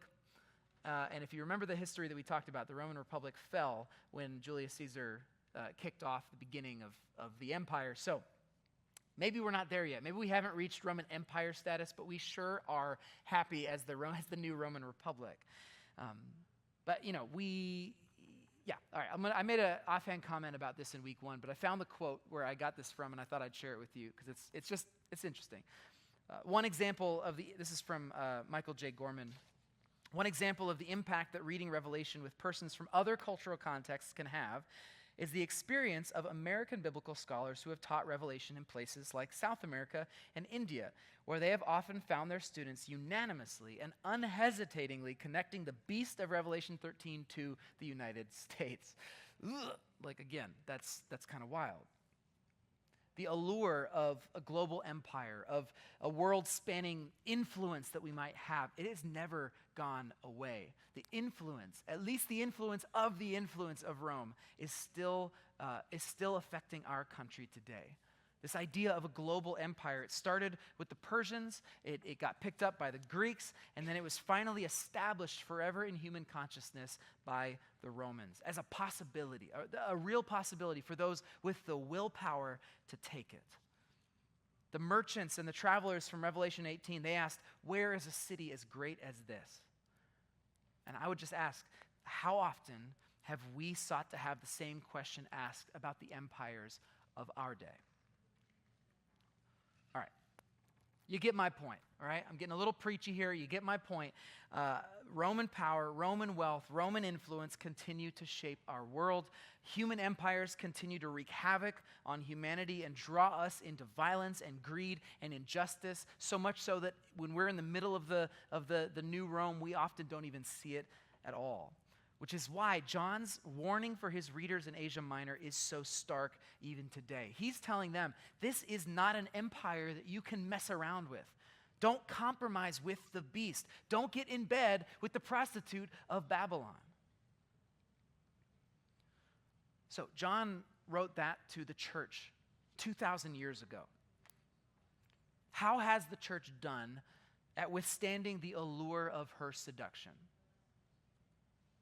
And if you remember the history that we talked about, the Roman Republic fell when Julius Caesar kicked off the beginning of the empire. So maybe we're not there yet. Maybe we haven't reached Roman Empire status, but we sure are happy as the new Roman Republic. But, you know, all right, I made an offhand comment about this in week 1, but I found the quote where I got this from, and I thought I'd share it with you because it's interesting. One example of this is from Michael J. Gorman. One example of the impact that reading Revelation with persons from other cultural contexts can have is the experience of American biblical scholars who have taught Revelation in places like South America and India, where they have often found their students unanimously and unhesitatingly connecting the beast of Revelation 13 to the United States. Ugh. Like, again, that's kind of wild. The allure of a global empire, of a world-spanning influence that we might have, it is never gone away. The influence, at least the influence of Rome, is still affecting our country today. This idea of a global empire, it started with the Persians, it got picked up by the Greeks, and then it was finally established forever in human consciousness by the Romans as a possibility, a real possibility for those with the willpower to take it. The merchants and the travelers from Revelation 18, they asked, where is a city as great as this? And I would just ask, how often have we sought to have the same question asked about the empires of our day? All right, you get my point, all right? I'm getting a little preachy here. You get my point. Roman power, Roman wealth, Roman influence continue to shape our world. Human empires continue to wreak havoc on humanity and draw us into violence and greed and injustice, so much so that when we're in the middle of the new Rome, we often don't even see it at all. Which is why John's warning for his readers in Asia Minor is so stark even today. He's telling them, this is not an empire that you can mess around with. Don't compromise with the beast. Don't get in bed with the prostitute of Babylon. So John wrote that to the church 2,000 years ago. How has the church done at withstanding the allure of her seduction?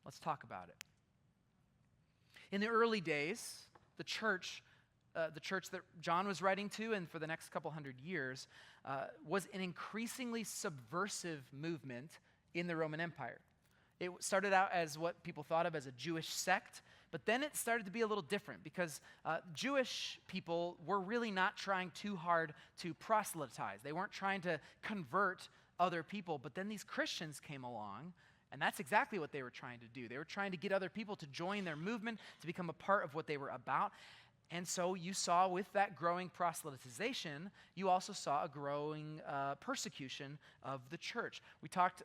Let's talk about it. In the early days, the church that John was writing to, and for the next couple hundred years, was an increasingly subversive movement in the Roman Empire. It started out as what people thought of as a Jewish sect, but then it started to be a little different because Jewish people were really not trying too hard to proselytize. They weren't trying to convert other people, but then these Christians came along. And that's exactly what they were trying to do. They were trying to get other people to join their movement, to become a part of what they were about. And so you saw with that growing proselytization, you also saw a growing persecution of the church. We talked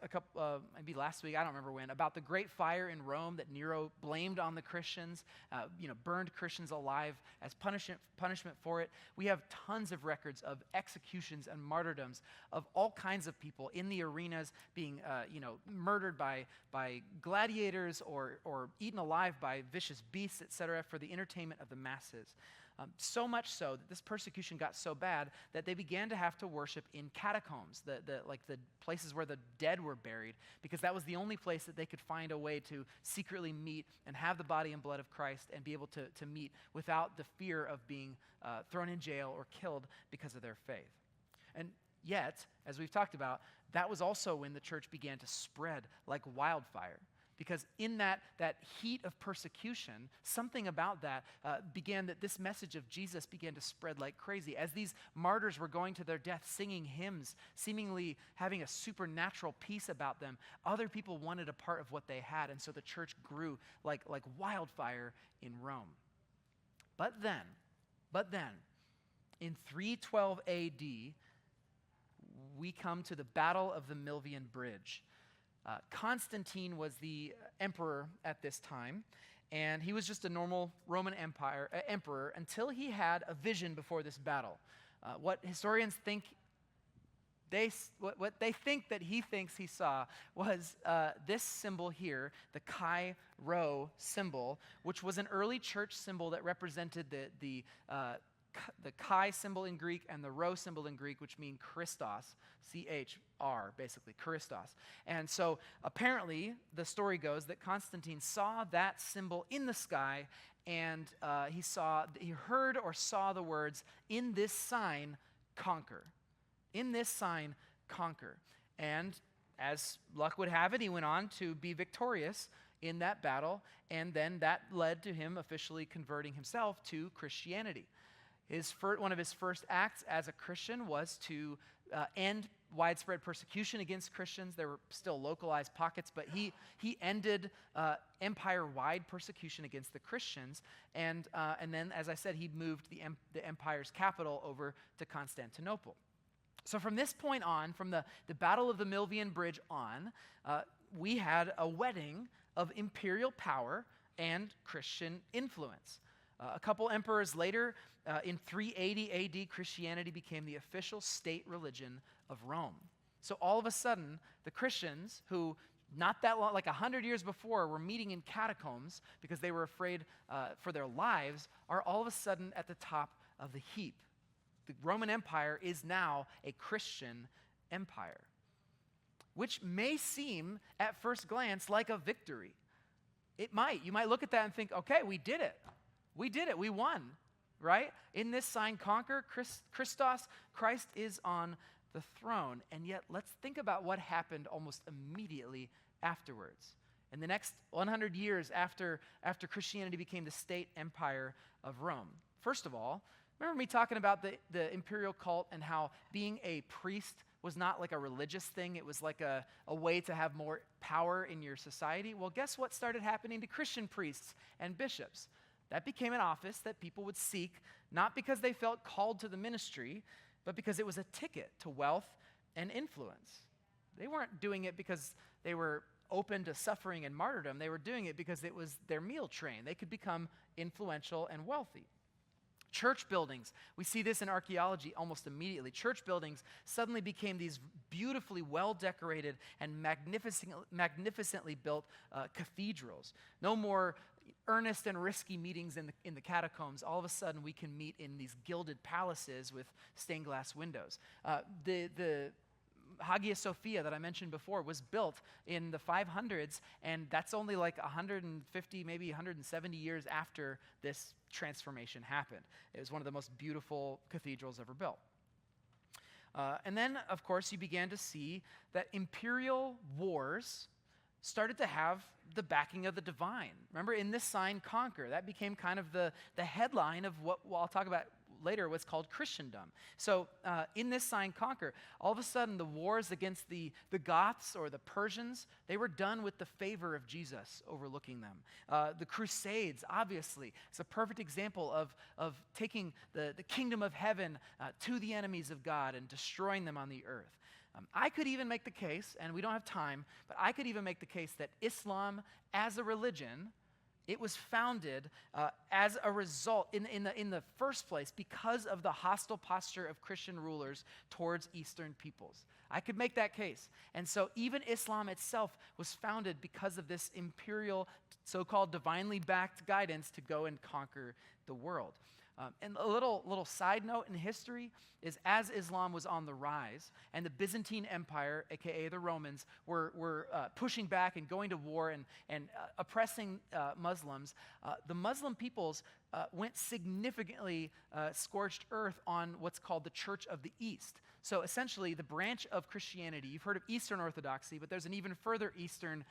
maybe last week, I don't remember when, about the great fire in Rome that Nero blamed on the Christians, burned Christians alive as punishment for it. We have tons of records of executions and martyrdoms of all kinds of people in the arenas being murdered by gladiators or eaten alive by vicious beasts, etc., for the entertainment of the masses. So much so that this persecution got so bad that they began to have to worship in catacombs, the places where the dead were buried, because that was the only place that they could find a way to secretly meet and have the body and blood of Christ and be able to meet without the fear of being thrown in jail or killed because of their faith. And yet, as we've talked about, that was also when the church began to spread like wildfire. Because in that heat of persecution, something about that began that this message of Jesus began to spread like crazy. As these martyrs were going to their death, singing hymns, seemingly having a supernatural peace about them, other people wanted a part of what they had, and so the church grew like wildfire in Rome. But then, in 312 A.D., we come to the Battle of the Milvian Bridge. Constantine was the emperor at this time, and he was just a normal Roman emperor until he had a vision before this battle. What historians think what they think that he thinks he saw was this symbol here, the Chi Rho symbol, which was an early church symbol that represented the Chi symbol in Greek and the Rho symbol in Greek, which mean Christos, C-H-R, basically, Christos. And so apparently the story goes that Constantine saw that symbol in the sky, and he heard or saw the words, "In this sign, conquer." In this sign, conquer. And as luck would have it, he went on to be victorious in that battle, and then that led to him officially converting himself to Christianity. One of his first acts as a Christian was to end widespread persecution against Christians. There were still localized pockets, but he ended empire-wide persecution against the Christians. And then, as I said, he moved the empire's capital over to Constantinople. So from this point on, from the Battle of the Milvian Bridge on, we had a wedding of imperial power and Christian influence. A couple emperors later, in 380 AD, Christianity became the official state religion of Rome. So all of a sudden, the Christians, who not that long, like 100 years before, were meeting in catacombs because they were afraid for their lives, are all of a sudden at the top of the heap. The Roman Empire is now a Christian empire, which may seem at first glance like a victory. It might. You might look at that and think, okay, we did it. We did it. We won, right? In this sign conquer, Christos, Christ is on the throne. And yet, let's think about what happened almost immediately afterwards. In the next 100 years after Christianity became the state empire of Rome. First of all, remember me talking about the imperial cult and how being a priest was not like a religious thing. It was like a way to have more power in your society. Well, guess what started happening to Christian priests and bishops? That became an office that people would seek, not because they felt called to the ministry, but because it was a ticket to wealth and influence. They weren't doing it because they were open to suffering and martyrdom. They were doing it because it was their meal train. They could become influential and wealthy. Church buildings, we see this in archaeology almost immediately. Church buildings suddenly became these beautifully well-decorated and magnificently built cathedrals. No more earnest and risky meetings in the catacombs. All of a sudden, we can meet in these gilded palaces with stained glass windows. The Hagia Sophia that I mentioned before was built in the 500s, and that's only like 150, maybe 170 years after this transformation happened. It was one of the most beautiful cathedrals ever built. And then, of course, you began to see that imperial wars started to have the backing of the divine. Remember, in this sign, conquer, that became kind of the headline of what I'll talk about later, what's called Christendom. So in this sign, conquer, all of a sudden the wars against the Goths or the Persians, they were done with the favor of Jesus overlooking them. The Crusades, obviously, it's a perfect example of taking the kingdom of heaven to the enemies of God and destroying them on the earth. I could even make the case, and we don't have time, but I could even make the case that Islam as a religion, it was founded as a result, in the first place, because of the hostile posture of Christian rulers towards Eastern peoples. I could make that case. And so even Islam itself was founded because of this imperial, so-called divinely backed guidance to go and conquer the world. And a little side note in history is as Islam was on the rise and the Byzantine Empire, aka the Romans, were pushing back and going to war and oppressing Muslims, the Muslim peoples went significantly scorched earth on what's called the Church of the East. So essentially, the branch of Christianity, you've heard of Eastern Orthodoxy, but there's an even further Eastern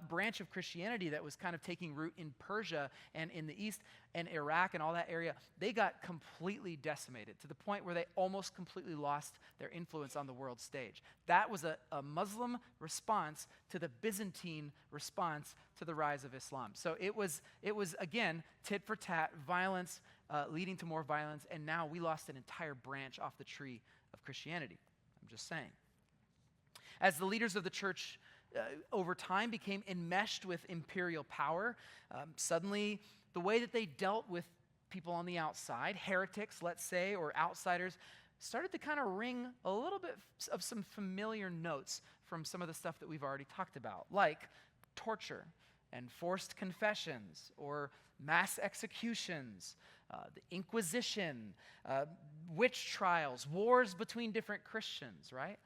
branch of Christianity that was kind of taking root in Persia and in the East and Iraq and all that area. They got completely decimated to the point where they almost completely lost their influence on the world stage. That was a Muslim response to the Byzantine response to the rise of Islam. So it was again, tit for tat, violence leading to more violence, and now we lost an entire branch off the tree of Christianity. I'm just saying. As the leaders of the church over time became enmeshed with imperial power, suddenly the way that they dealt with people on the outside, heretics, let's say, or outsiders, started to kind of ring a little bit of some familiar notes from some of the stuff that we've already talked about, like torture and forced confessions or mass executions, the Inquisition, witch trials, wars between different Christians, right?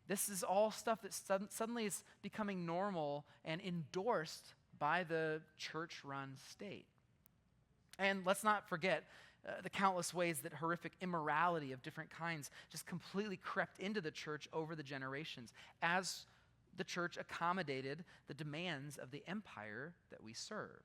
This is all stuff that suddenly is becoming normal and endorsed by the church-run state. And let's not forget the countless ways that horrific immorality of different kinds just completely crept into the church over the generations as the church accommodated the demands of the empire that we serve.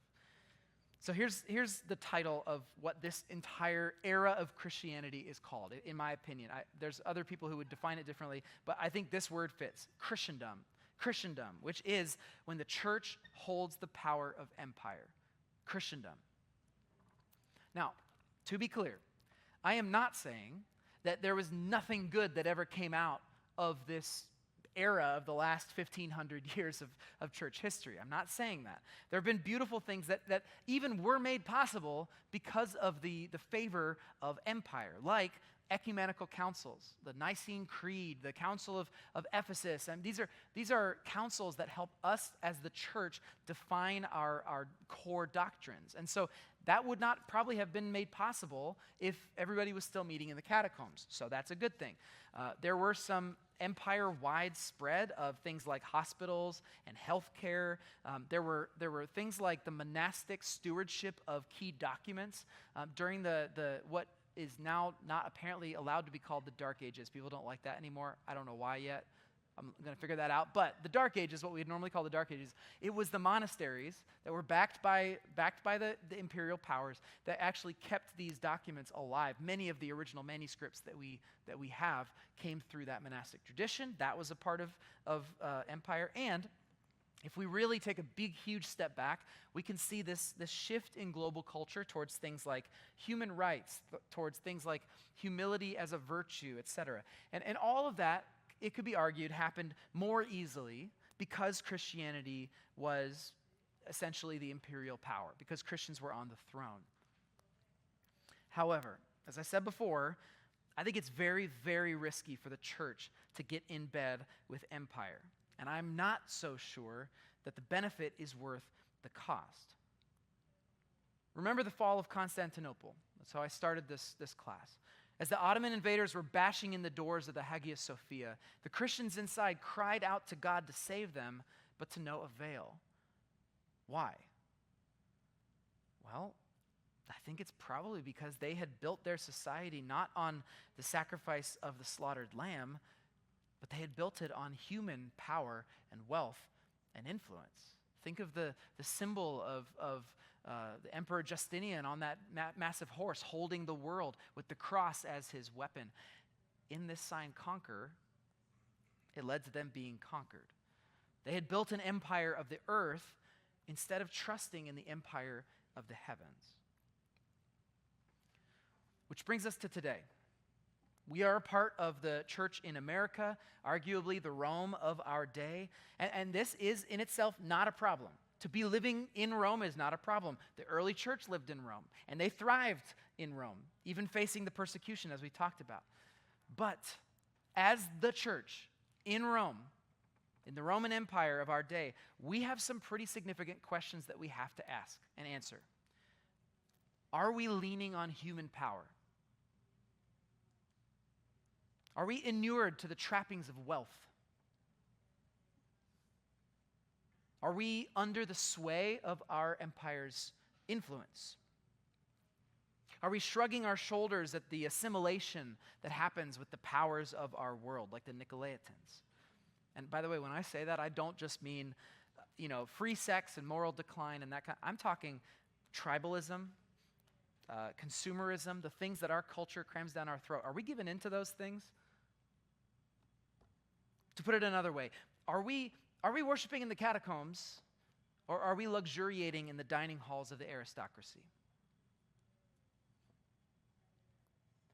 So here's the title of what this entire era of Christianity is called, in my opinion. There's other people who would define it differently, but I think this word fits. Christendom. Christendom, which is when the church holds the power of empire. Christendom. Now, to be clear, I am not saying that there was nothing good that ever came out of this era of the last 1,500 years of church history. I'm not saying that. There have been beautiful things that even were made possible because of the favor of empire, like ecumenical councils, the Nicene Creed, the Council of Ephesus. And these are councils that help us as the church define our core doctrines. And so that would not probably have been made possible if everybody was still meeting in the catacombs. So that's a good thing. There were some empire-wide spread of things like hospitals and healthcare. There were things like the monastic stewardship of key documents during the what is now not apparently allowed to be called the Dark Ages. People don't like that anymore. I don't know why yet. I'm going to figure that out. But the Dark Ages, what we would normally call the Dark Ages, it was the monasteries that were backed by the imperial powers that actually kept these documents alive. Many of the original manuscripts that we have came through that monastic tradition. That was a part of empire. And if we really take a big, huge step back, we can see this shift in global culture towards things like human rights, towards things like humility as a virtue, etc. And all of that, it could be argued, happened more easily because Christianity was essentially the imperial power, because Christians were on the throne. However, as I said before, I think it's very, very risky for the church to get in bed with empire. And I'm not so sure that the benefit is worth the cost. Remember the fall of Constantinople. That's how I started this class. As the Ottoman invaders were bashing in the doors of the Hagia Sophia, the Christians inside cried out to God to save them, but to no avail. Why? Well, I think it's probably because they had built their society not on the sacrifice of the slaughtered lamb, but they had built it on human power and wealth and influence. Think of the symbol of the Emperor Justinian on that massive horse holding the world with the cross as his weapon. In this sign, conquer, it led to them being conquered. They had built an empire of the earth instead of trusting in the empire of the heavens. Which brings us to today. We are a part of the church in America, arguably the Rome of our day, and this is in itself not a problem. To be living in Rome is not a problem. The early church lived in Rome, and they thrived in Rome, even facing the persecution as we talked about. But as the church in Rome, in the Roman Empire of our day, we have some pretty significant questions that we have to ask and answer. Are we leaning on human power? Are we inured to the trappings of wealth? Are we under the sway of our empire's influence? Are we shrugging our shoulders at the assimilation that happens with the powers of our world, like the Nicolaitans? And by the way, when I say that, I don't just mean, free sex and moral decline and that kind. I'm talking tribalism, consumerism, the things that our culture crams down our throat. Are we giving into those things? To put it another way, are we worshiping in the catacombs, or are we luxuriating in the dining halls of the aristocracy?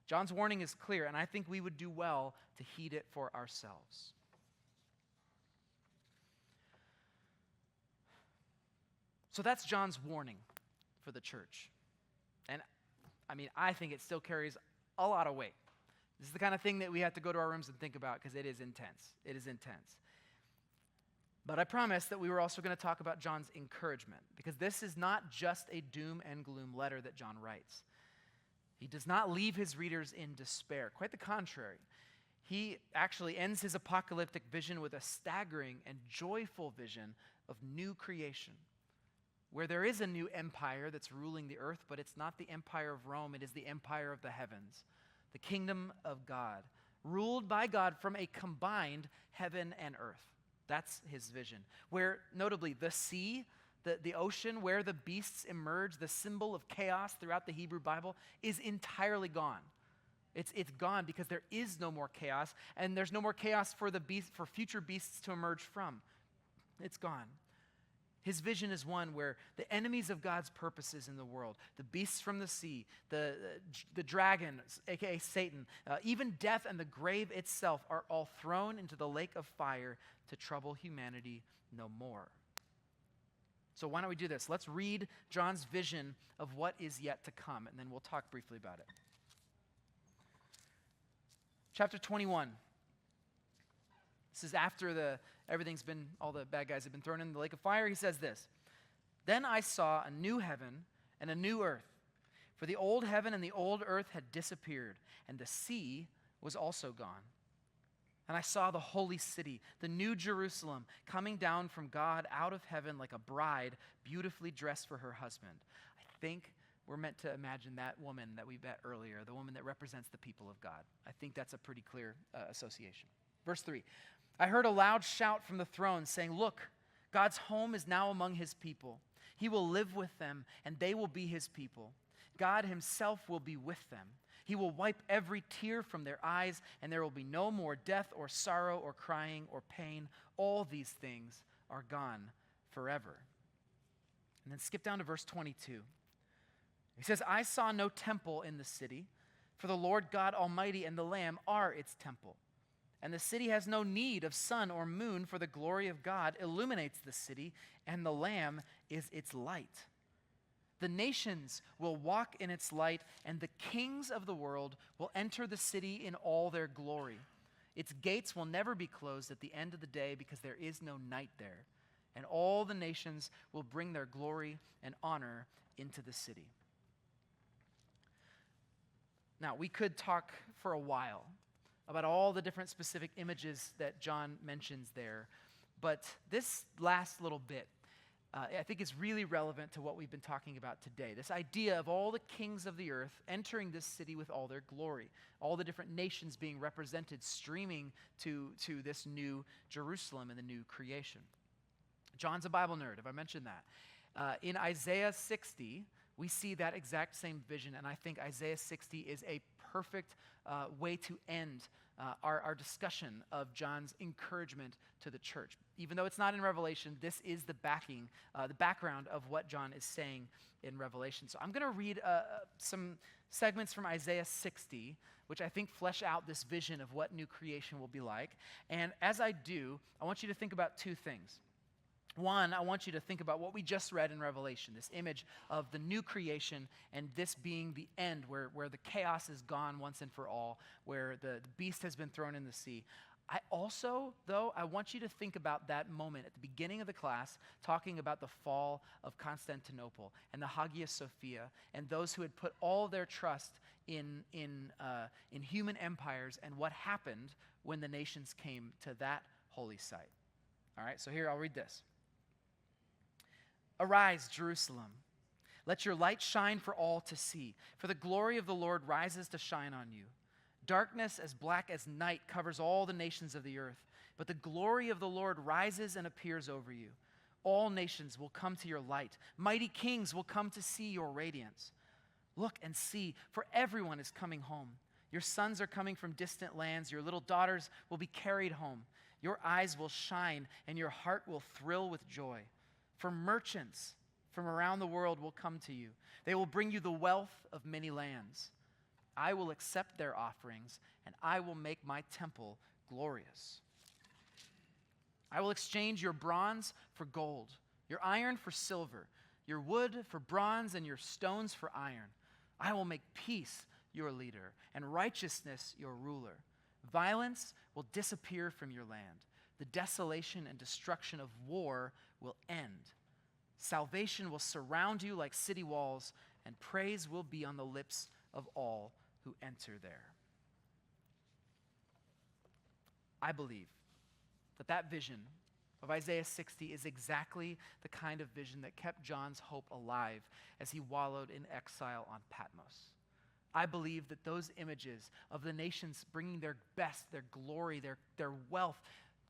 John's warning is clear, and I think we would do well to heed it for ourselves. So that's John's warning for the church. And I think it still carries a lot of weight. This is the kind of thing that we have to go to our rooms and think about because it is intense. It is intense. But I promise that we were also going to talk about John's encouragement, because this is not just a doom and gloom letter that John writes. He does not leave his readers in despair. Quite the contrary. He actually ends his apocalyptic vision with a staggering and joyful vision of new creation, where there is a new empire that's ruling the earth, but it's not the empire of Rome, it is the empire of the heavens, the kingdom of God, ruled by God from a combined heaven and earth. That's his vision. Where, notably, the sea, the ocean, where the beasts emerge, the symbol of chaos throughout the Hebrew Bible, is entirely gone. It's gone because there is no more chaos, and there's no more chaos for future beasts to emerge from. It's gone. His vision is one where the enemies of God's purposes in the world, the beasts from the sea, the dragon, aka Satan, even death and the grave itself are all thrown into the lake of fire to trouble humanity no more. So why don't we do this? Let's read John's vision of what is yet to come, and then we'll talk briefly about it. Chapter 21. This is after all the bad guys have been thrown in the lake of fire. He says this, "Then I saw a new heaven and a new earth, for the old heaven and the old earth had disappeared, and the sea was also gone. And I saw the holy city, the new Jerusalem, coming down from God out of heaven like a bride beautifully dressed for her husband." I think we're meant to imagine that woman that we met earlier, the woman that represents the people of God. I think that's a pretty clear association. Verse 3, "I heard a loud shout from the throne saying, 'Look, God's home is now among his people. He will live with them, and they will be his people. God himself will be with them. He will wipe every tear from their eyes, and there will be no more death or sorrow or crying or pain. All these things are gone forever.'" And then skip down to verse 22. He says, "I saw no temple in the city, for the Lord God Almighty and the Lamb are its temple. And the city has no need of sun or moon, for the glory of God illuminates the city, and the Lamb is its light. The nations will walk in its light, and the kings of the world will enter the city in all their glory. Its gates will never be closed at the end of the day, because there is no night there. And all the nations will bring their glory and honor into the city." Now, we could talk for a while about all the different specific images that John mentions there, but this last little bit I think is really relevant to what we've been talking about today. This idea of all the kings of the earth entering this city with all their glory, all the different nations being represented, streaming to this new Jerusalem and the new creation. John's a Bible nerd, have I mentioned that? In Isaiah 60, we see that exact same vision, and I think Isaiah 60 is a perfect way to end our discussion of John's encouragement to the church. Even though it's not in Revelation, this is the background of what John is saying in Revelation. So I'm going to read some segments from Isaiah 60, which I think flesh out this vision of what new creation will be like. And as I do, I want you to think about two things. One, I want you to think about what we just read in Revelation, this image of the new creation and this being the end, where the chaos is gone once and for all, where the beast has been thrown in the sea. I also, though, I want you to think about that moment at the beginning of the class, talking about the fall of Constantinople and the Hagia Sophia and those who had put all their trust in human empires, and what happened when the nations came to that holy site. All right, so here, I'll read this. "Arise, Jerusalem. Let your light shine for all to see, for the glory of the Lord rises to shine on you. Darkness as black as night covers all the nations of the earth, but the glory of the Lord rises and appears over you. All nations will come to your light. Mighty kings will come to see your radiance. Look and see, for everyone is coming home. Your sons are coming from distant lands. Your little daughters will be carried home. Your eyes will shine, and your heart will thrill with joy. For merchants from around the world will come to you. They will bring you the wealth of many lands. I will accept their offerings, and I will make my temple glorious. I will exchange your bronze for gold, your iron for silver, your wood for bronze, and your stones for iron. I will make peace your leader, and righteousness your ruler. Violence will disappear from your land. The desolation and destruction of war will end. Salvation will surround you like city walls, and praise will be on the lips of all who enter there." I believe that vision of Isaiah 60 is exactly the kind of vision that kept John's hope alive as he wallowed in exile on Patmos. I believe that those images of the nations bringing their best, their glory, their wealth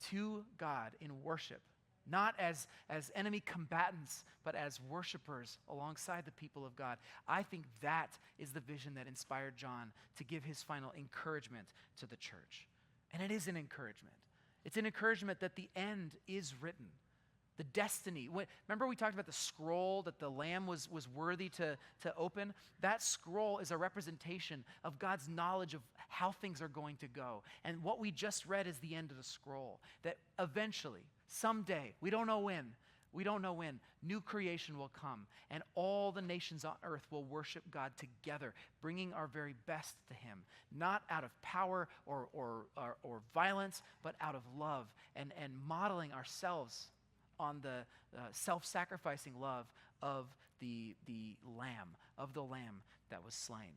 to God in worship, not as enemy combatants, but as worshipers alongside the people of God. I think that is the vision that inspired John to give his final encouragement to the church. And it is an encouragement. It's an encouragement that the end is written. The destiny. Remember we talked about the scroll that the Lamb was worthy to open? That scroll is a representation of God's knowledge of how things are going to go. And what we just read is the end of the scroll. That eventually, someday, we don't know when We don't know when. New creation will come, and all the nations on earth will worship God together, bringing our very best to him, not out of power or violence, but out of love, and modeling ourselves on the self-sacrificing love of the lamb that was slain.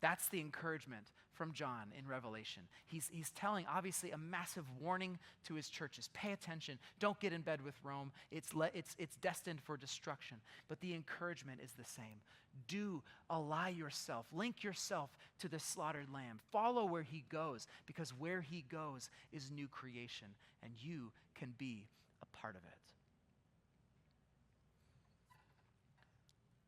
That's the encouragement from John in Revelation. He's telling, obviously, a massive warning to his churches. Pay attention. Don't get in bed with Rome. It's destined for destruction. But the encouragement is the same. Do ally yourself. Link yourself to the slaughtered lamb. Follow where he goes, because where he goes is new creation, and you can be a part of it.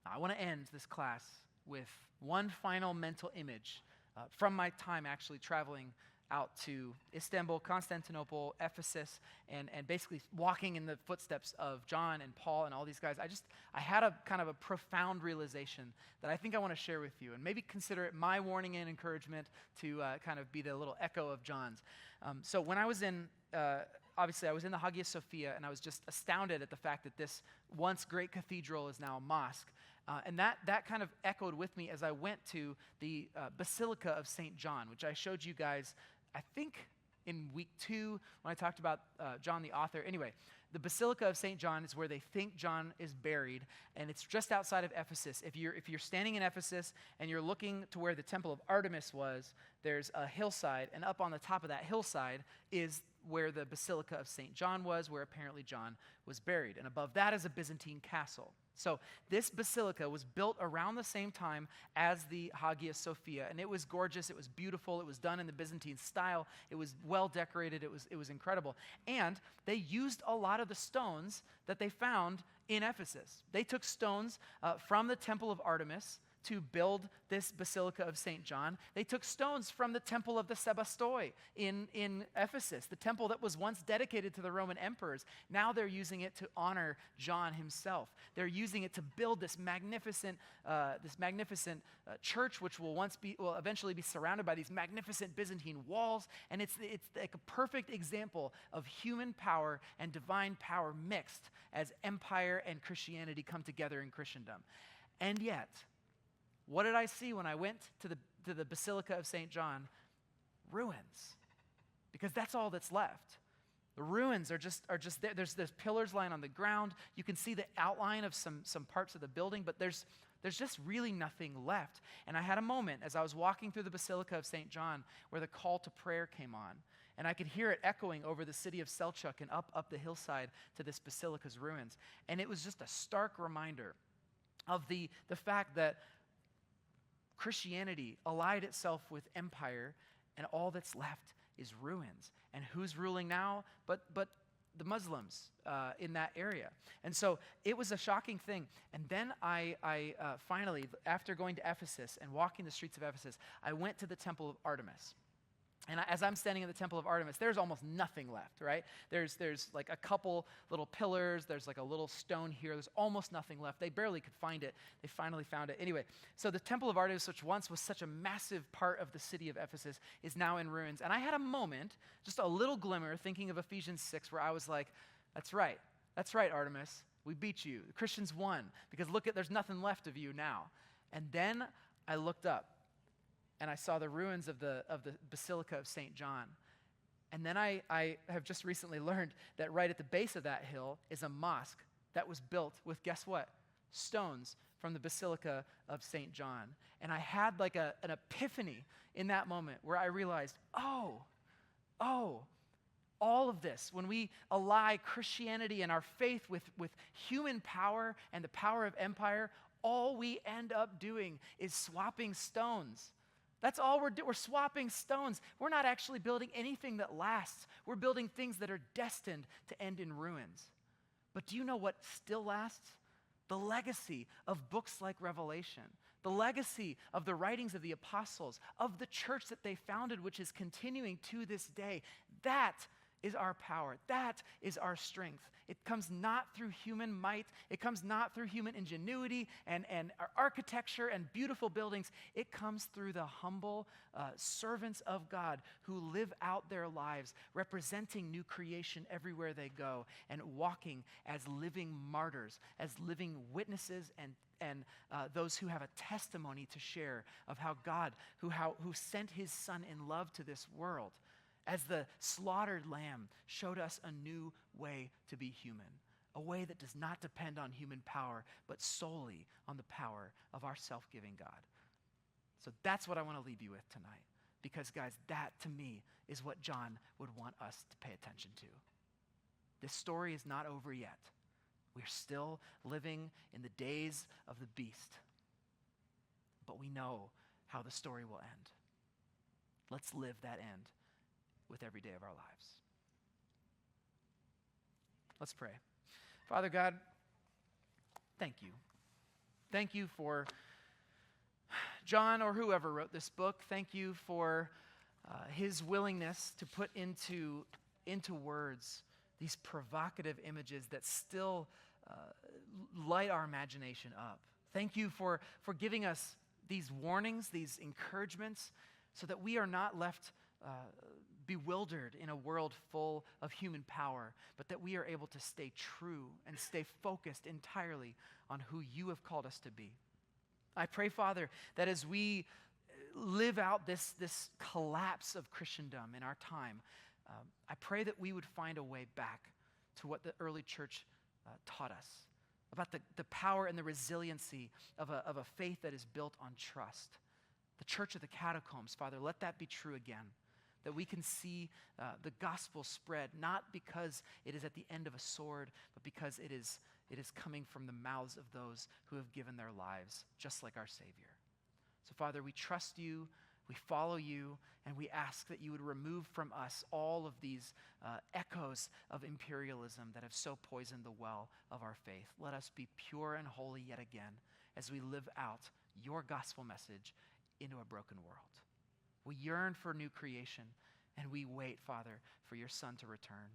I want to end this class with one final mental image from my time actually traveling out to Istanbul, Constantinople, Ephesus, and basically walking in the footsteps of John and Paul and all these guys. I had a kind of a profound realization that I think I want to share with you, and maybe consider it my warning and encouragement to kind of be the little echo of John's. So when I was in, obviously I was in the Hagia Sophia, and I was just astounded at the fact that this once great cathedral is now a mosque. And that kind of echoed with me as I went to the Basilica of St. John, which I showed you guys, I think, in week 2 when I talked about John the author. Anyway, the Basilica of St. John is where they think John is buried, and it's just outside of Ephesus. If you're standing in Ephesus and you're looking to where the Temple of Artemis was, there's a hillside, and up on the top of that hillside is where the Basilica of St. John was, where apparently John was buried. And above that is a Byzantine castle. So this basilica was built around the same time as the Hagia Sophia, and it was gorgeous, it was beautiful, it was done in the Byzantine style, it was well decorated, it was incredible. And they used a lot of the stones that they found in Ephesus. They took stones from the Temple of Artemis to build this Basilica of St. John. They took stones from the Temple of the Sebastoi in Ephesus, the temple that was once dedicated to the Roman emperors. Now they're using it to honor John himself. They're using it to build this magnificent church, which will eventually be surrounded by these magnificent Byzantine walls. And it's like a perfect example of human power and divine power mixed as empire and Christianity come together in Christendom. And yet, what did I see when I went to the Basilica of St. John? Ruins. Because that's all that's left. The ruins are just there. There's pillars lying on the ground. You can see the outline of some parts of the building, but there's just really nothing left. And I had a moment as I was walking through the Basilica of St. John where the call to prayer came on. And I could hear it echoing over the city of Selçuk and up the hillside to this basilica's ruins. And it was just a stark reminder of the fact that Christianity allied itself with empire, and all that's left is ruins. And who's ruling now but the Muslims in that area? And so it was a shocking thing. And then I finally, after going to Ephesus and walking the streets of Ephesus, I went to the Temple of Artemis. And as I'm standing in the Temple of Artemis, there's almost nothing left, right? There's like a couple little pillars. There's like a little stone here. There's almost nothing left. They barely could find it. They finally found it. Anyway, so the Temple of Artemis, which once was such a massive part of the city of Ephesus, is now in ruins. And I had a moment, just a little glimmer, thinking of Ephesians 6, where I was like, that's right, Artemis. We beat you. The Christians won, because look, there's nothing left of you now. And then I looked up, and I saw the ruins of the Basilica of St. John. And then I have just recently learned that right at the base of that hill is a mosque that was built with, guess what? Stones from the Basilica of St. John. And I had like an epiphany in that moment where I realized, oh, all of this, when we ally Christianity and our faith with human power and the power of empire, all we end up doing is swapping stones. That's all we're doing. We're swapping stones. We're not actually building anything that lasts. We're building things that are destined to end in ruins. But do you know what still lasts? The legacy of books like Revelation, the legacy of the writings of the apostles, of the church that they founded, which is continuing to this day. That is our power. That is our strength. It comes not through human might. It comes not through human ingenuity and our architecture and beautiful buildings. It comes through the humble servants of God who live out their lives representing new creation everywhere they go and walking as living martyrs, as living witnesses and those who have a testimony to share of how God, who sent his son in love to this world, as the slaughtered lamb, showed us a new way to be human, a way that does not depend on human power, but solely on the power of our self-giving God. So that's what I want to leave you with tonight, because guys, that to me is what John would want us to pay attention to. This story is not over yet. We're still living in the days of the beast, but we know how the story will end. Let's live that end with every day of our lives. Let's pray. Father God, thank you. Thank you for John or whoever wrote this book. Thank you for his willingness to put into words these provocative images that still light our imagination up. Thank you for giving us these warnings, these encouragements, so that we are not left bewildered in a world full of human power, but that we are able to stay true and stay focused entirely on who you have called us to be. I pray, Father, that as we live out this collapse of Christendom in our time, I pray that we would find a way back to what the early church taught us, about the power and the resiliency of a faith that is built on trust. The church of the catacombs, Father, let that be true again, that we can see the gospel spread, not because it is at the end of a sword, but because it is coming from the mouths of those who have given their lives, just like our Savior. So, Father, we trust you, we follow you, and we ask that you would remove from us all of these echoes of imperialism that have so poisoned the well of our faith. Let us be pure and holy yet again as we live out your gospel message into a broken world. We yearn for new creation, and we wait, Father, for your Son to return.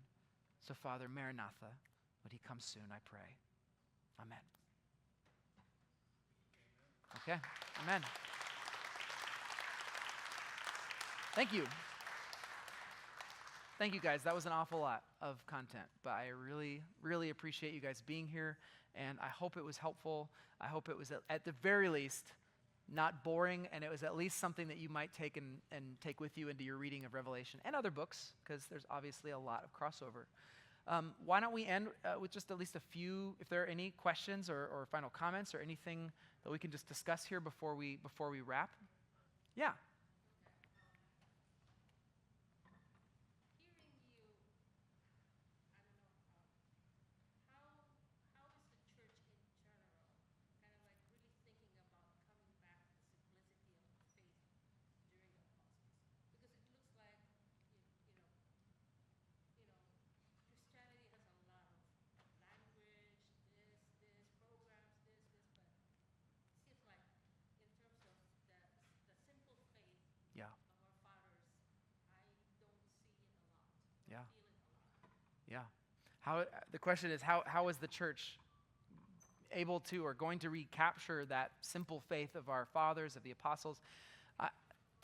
So, Father, Maranatha, would he come soon, I pray. Amen. Okay, amen. Thank you. Thank you, guys. That was an awful lot of content, but I really, really appreciate you guys being here, and I hope it was helpful. I hope it was, at the very least, not boring, and it was at least something that you might take and take with you into your reading of Revelation and other books, because there's obviously a lot of crossover. Why don't we end with just at least a few, if there are any questions or final comments or anything that we can just discuss here before we wrap? Yeah. Yeah. Yeah. Yeah. The question is, how is the church able to or going to recapture that simple faith of our fathers, of the apostles?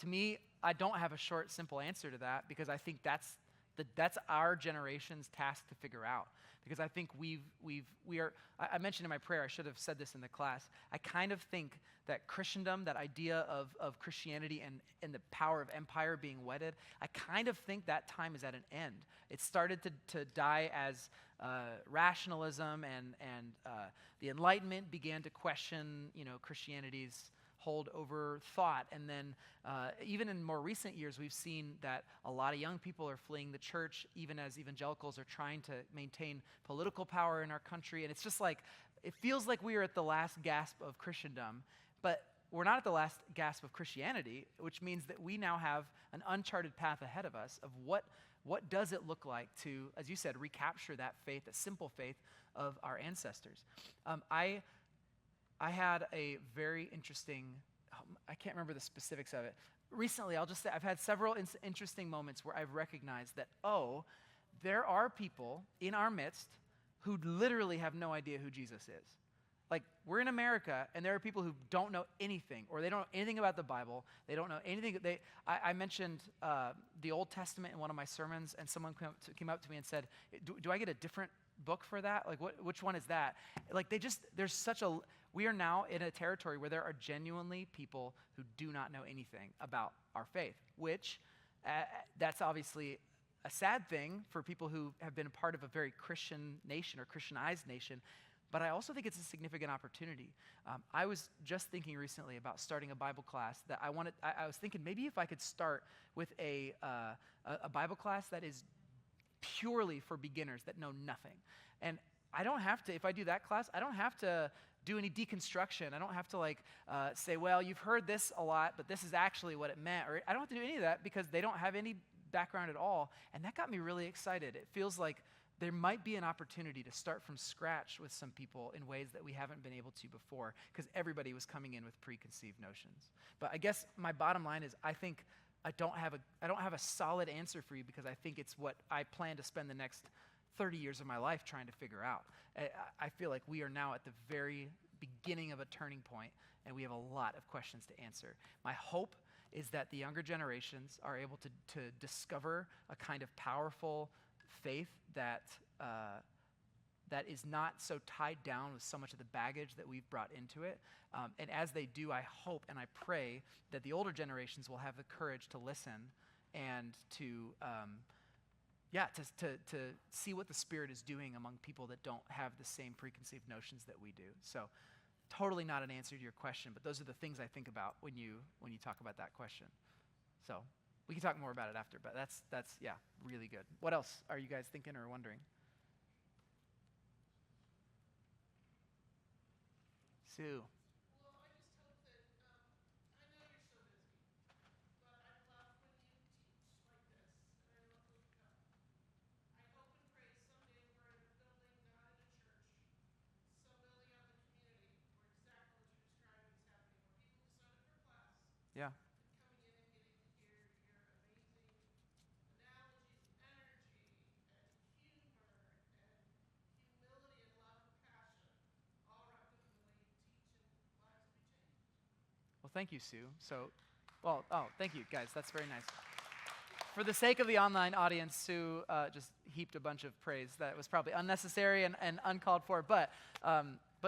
To me, I don't have a short, simple answer to that, because I think that's our generation's task to figure out. Because I think I mentioned in my prayer, I should have said this in the class, I kind of think that Christendom, that idea of Christianity and the power of empire being wedded, I kind of think that time is at an end. It started to die as rationalism and the Enlightenment began to question, Christianity's hold over thought. And then even in more recent years, we've seen that a lot of young people are fleeing the church, even as evangelicals are trying to maintain political power in our country. And it's just like, it feels like we are at the last gasp of Christendom, but we're not at the last gasp of Christianity, which means that we now have an uncharted path ahead of us of what does it look like to, as you said, recapture that faith, that simple faith of our ancestors. I had a very interesting, I can't remember the specifics of it. Recently, I'll just say I've had several interesting moments where I've recognized that, there are people in our midst who literally have no idea who Jesus is. Like, we're in America, and there are people who don't know anything, or they don't know anything about the Bible. They don't know anything. I mentioned the Old Testament in one of my sermons, and someone came up to me and said, do I get a different book for that? Like, which one is that? Like, we are now in a territory where there are genuinely people who do not know anything about our faith, which that's obviously a sad thing for people who have been a part of a very Christian nation or Christianized nation. But I also think it's a significant opportunity. I was just thinking recently about starting a Bible class that I was thinking maybe if I could start with a Bible class that is purely for beginners that know nothing. And I don't have to, if I do that class, I don't have to do any deconstruction. I don't have to say, well, you've heard this a lot, but this is actually what it meant. Or I don't have to do any of that because they don't have any background at all. And that got me really excited. It feels like there might be an opportunity to start from scratch with some people in ways that we haven't been able to before because everybody was coming in with preconceived notions. But I guess my bottom line is I think I don't have a solid answer for you because I think it's what I plan to spend the next 30 years of my life trying to figure out. I feel like we are now at the very beginning of a turning point, and we have a lot of questions to answer. My hope is that the younger generations are able to discover a kind of powerful faith that is not so tied down with so much of the baggage that we've brought into it. And as they do, I hope and I pray that the older generations will have the courage to listen and to see what the Spirit is doing among people that don't have the same preconceived notions that we do. So totally not an answer to your question, but those are the things I think about when you talk about that question. So we can talk more about it after, but that's really good. What else are you guys thinking or wondering? Sue. Yeah. Well, thank you, Sue. Thank you, guys. That's very nice. For the sake of the online audience, Sue just heaped a bunch of praise that was probably unnecessary and uncalled for. But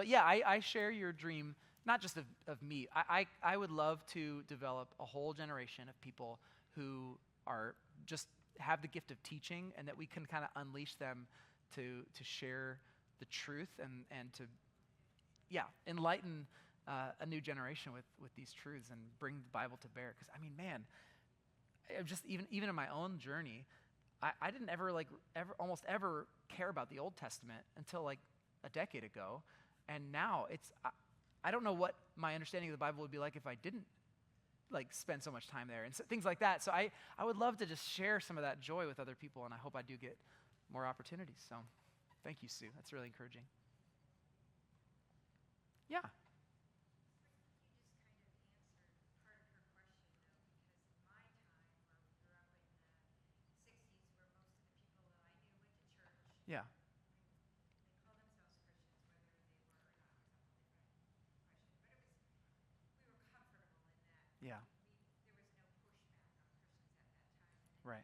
yeah, I share your dream, not just of me. I would love to develop a whole generation of people who are just have the gift of teaching, and that we can kind of unleash them to share the truth and to enlighten a new generation with these truths and bring the Bible to bear. Because I mean, man, just even in my own journey, I didn't almost ever care about the Old Testament until like a decade ago, and now I don't know what my understanding of the Bible would be like if I didn't spend so much time there and things like that. So I would love to just share some of that joy with other people, and I hope I do get more opportunities. So thank you, Sue. That's really encouraging. Yeah. Yeah. Yeah. Right.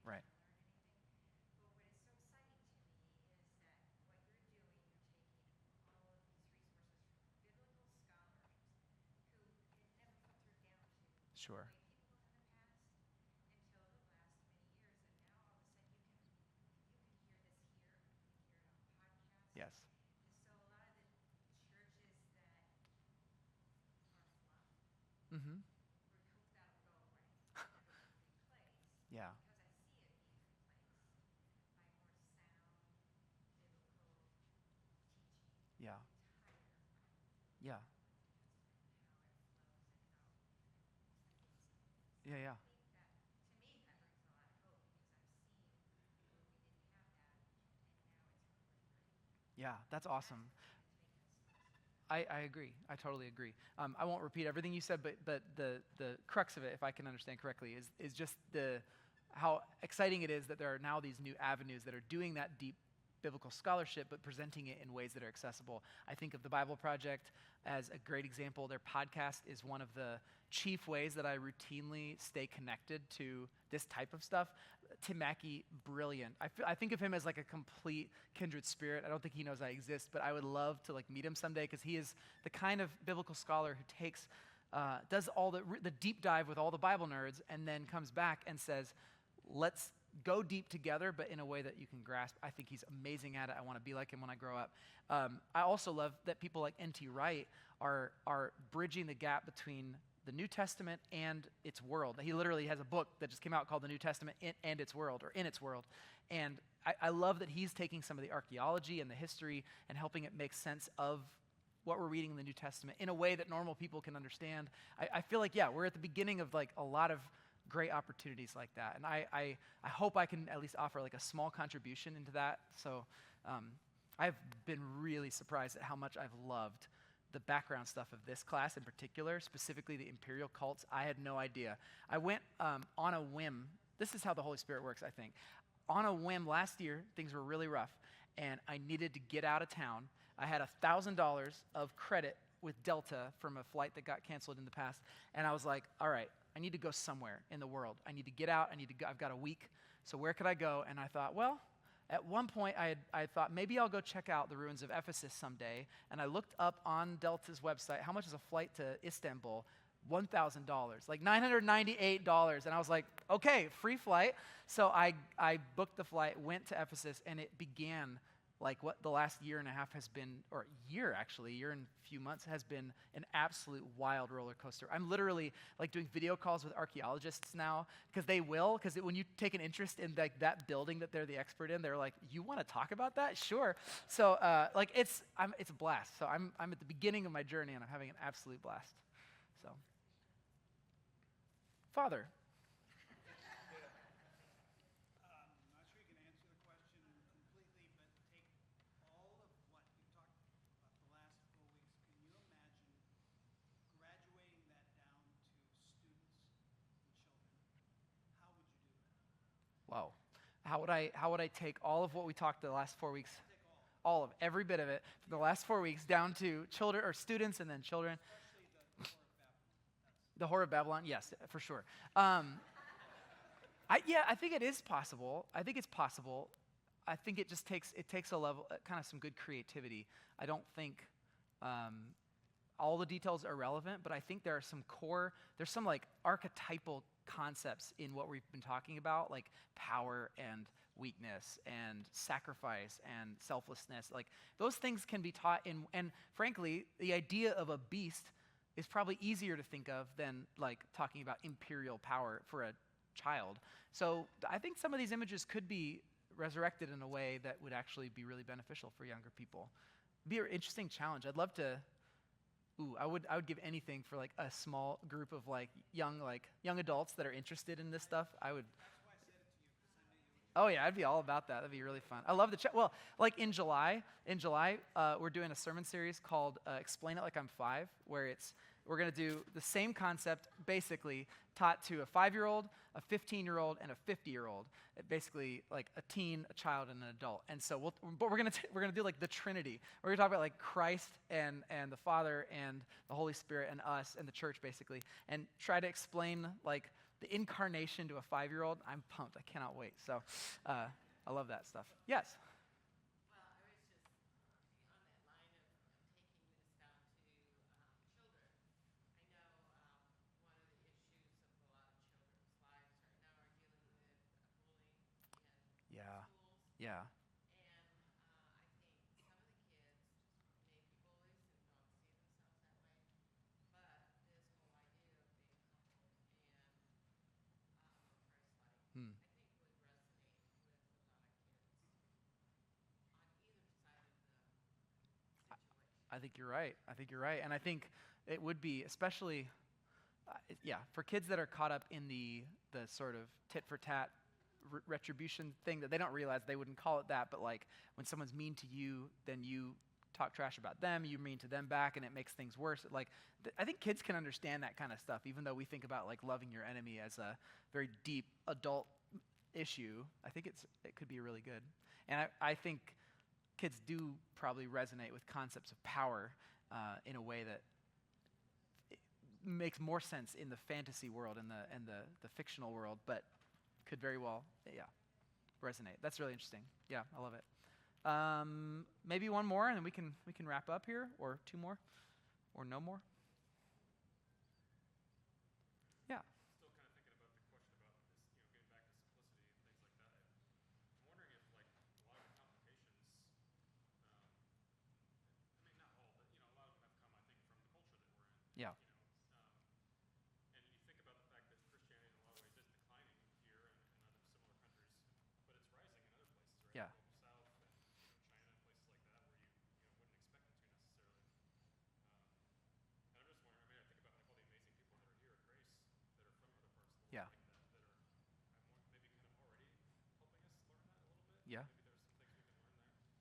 Right. Sure. Yes. Mm-hmm. Yeah. Yeah. Yeah. Yeah. Yeah. Yeah. That's awesome. I agree. I totally agree. I won't repeat everything you said, but the crux of it, if I can understand correctly, is just how exciting it is that there are now these new avenues that are doing that deep biblical scholarship, but presenting it in ways that are accessible. I think of the Bible Project as a great example. Their podcast is one of the chief ways that I routinely stay connected to this type of stuff. Tim Mackey, brilliant. I think of him as like a complete kindred spirit. I don't think he knows I exist, but I would love to like meet him someday because he is the kind of biblical scholar who does all the deep dive with all the Bible nerds and then comes back and says, let's go deep together, but in a way that you can grasp. I think he's amazing at it. I want to be like him when I grow up. I also love that people like N.T. Wright are bridging the gap between the New Testament and its world. He literally has a book that just came out called The New Testament and Its World, or In Its World. And I love that he's taking some of the archaeology and the history and helping it make sense of what we're reading in the New Testament in a way that normal people can understand. I feel like, we're at the beginning of like a lot of great opportunities like that. And I hope I can at least offer like a small contribution into that. So I've been really surprised at how much I've loved the background stuff of this class in particular, specifically the imperial cults. I had no idea. I went on a whim. This is how the Holy Spirit works, I think. On a whim last year, things were really rough, and I needed to get out of town. I had $1,000 of credit with Delta from a flight that got canceled in the past, and I was like, all right, I need to go somewhere in the world. I need to get out. I've got a week. So where could I go? And I thought, well, at one point I thought maybe I'll go check out the ruins of Ephesus someday. And I looked up on Delta's website, how much is a flight to Istanbul? $1,000, like $998. And I was like, okay, free flight. So I booked the flight, went to Ephesus, and it began like what the last year and a half has been, or year and a few months has been an absolute wild roller coaster. I'm literally like doing video calls with archaeologists now because when you take an interest in like that building that they're the expert in, they're like, you want to talk about that? Sure. So it's a blast. So I'm at the beginning of my journey and I'm having an absolute blast. So, Father. Wow. How would I take all of what we talked the last 4 weeks? All of every bit of it from the last 4 weeks down to children or students and then children. The Whore of Babylon, yes, for sure. I think it is possible. I think it's possible. I think it takes a level, kind of some good creativity. I don't think all the details are relevant, but I think there's some like archetypal concepts in what we've been talking about, like power and weakness and sacrifice and selflessness. Like those things can be taught and frankly, the idea of a beast is probably easier to think of than like talking about imperial power for a child. So I think some of these images could be resurrected in a way that would actually be really beneficial for younger people. It'd be an interesting challenge. I'd love to. I would give anything for like a small group of like young adults that are interested in this stuff. I would. Oh yeah, I'd be all about that. That'd be really fun. I love the chat. Well, like in July, we're doing a sermon series called "Explain It Like I'm 5," where we're going to do the same concept, basically taught to a 5-year-old, a 15-year-old, and a 50-year-old. Basically, like a teen, a child, and an adult. And so, we're going to do like the Trinity. We're going to talk about like Christ and the Father and the Holy Spirit and us and the church, basically, and try to explain like the incarnation to a 5-year-old. I'm pumped. I cannot wait. So, I love that stuff. Yes. Yeah. Hmm. I think you're right. And I think it would be, especially, for kids that are caught up in the sort of tit for tat retribution thing that they don't realize they wouldn't call it that, but like when someone's mean to you, then you talk trash about them, you're mean to them back, and it makes things worse. Like, I think kids can understand that kind of stuff, even though we think about like loving your enemy as a very deep adult issue. I think it could be really good. And I think kids do probably resonate with concepts of power in a way that makes more sense in the fantasy world and the fictional world, but could very well, resonate. That's really interesting. Yeah, I love it. Maybe one more, and then we can wrap up here, or two more, or no more. Yeah. Still kind of thinking about the question about this, getting back to simplicity and things like that. I'm wondering if, like, a lot of the complications, I mean, not all, but a lot of them have come, I think, from the culture that we're in. Yeah. And you think about the fact that Christianity, in a lot of ways, is declining here and other similar countries, but it's rising in other places, right? Yeah. The Global South and China and places like that, where you wouldn't expect it to necessarily. And I'm just wondering. I mean, I think about like all the amazing people that are here at Grace that are from other parts of the world, Yeah. like that are maybe kind of already helping us learn that a little bit. Yeah. Maybe there's some things we can learn there.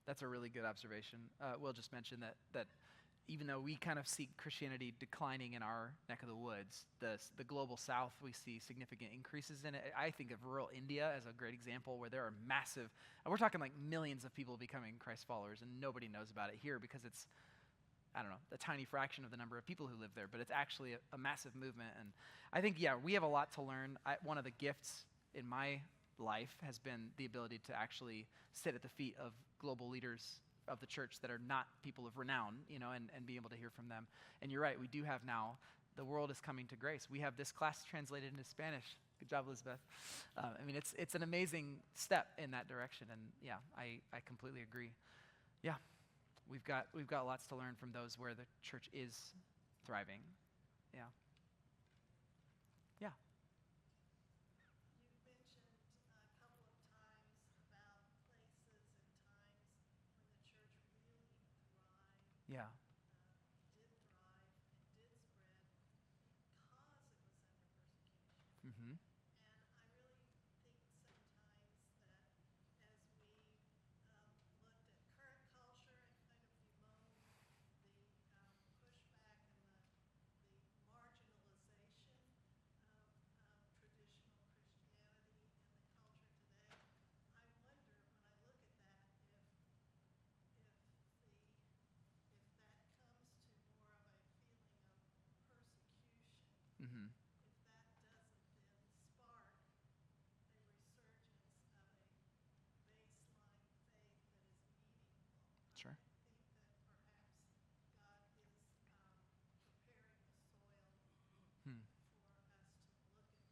That's a really good observation. Will just mentioned that even though we kind of see Christianity declining in our neck of the woods, the global South, we see significant increases in it. I think of rural India as a great example where there are massive, we're talking like millions of people becoming Christ followers, and nobody knows about it here because it's, I don't know, a tiny fraction of the number of people who live there, but it's actually a massive movement. And I think, we have a lot to learn. One of the gifts in my life has been the ability to actually sit at the feet of global leaders of the church that are not people of renown, and be able to hear from them. And you're right, we do have now, the world is coming to Grace. We have this class translated into Spanish. Good job, Elizabeth. I mean, it's an amazing step in that direction, and I completely agree. Yeah, we've got lots to learn from those where the church is thriving. Yeah. Yeah. You've mentioned a couple of times about places and times when the church really thrived, Yeah. did thrive, and did spread because it was under persecution. Mm-hmm. And I really think sometimes that as we looked at current culture and kind of bemoaned the pushback and the marginalization of traditional Christianity and the culture today, I wonder when I look at that if that comes to more of a feeling of persecution, Mm-hmm. if that doesn't then spark a resurgence of a baseline faith that is meaningful. Sure. I think that perhaps God is preparing the soil Hmm. for us to look at that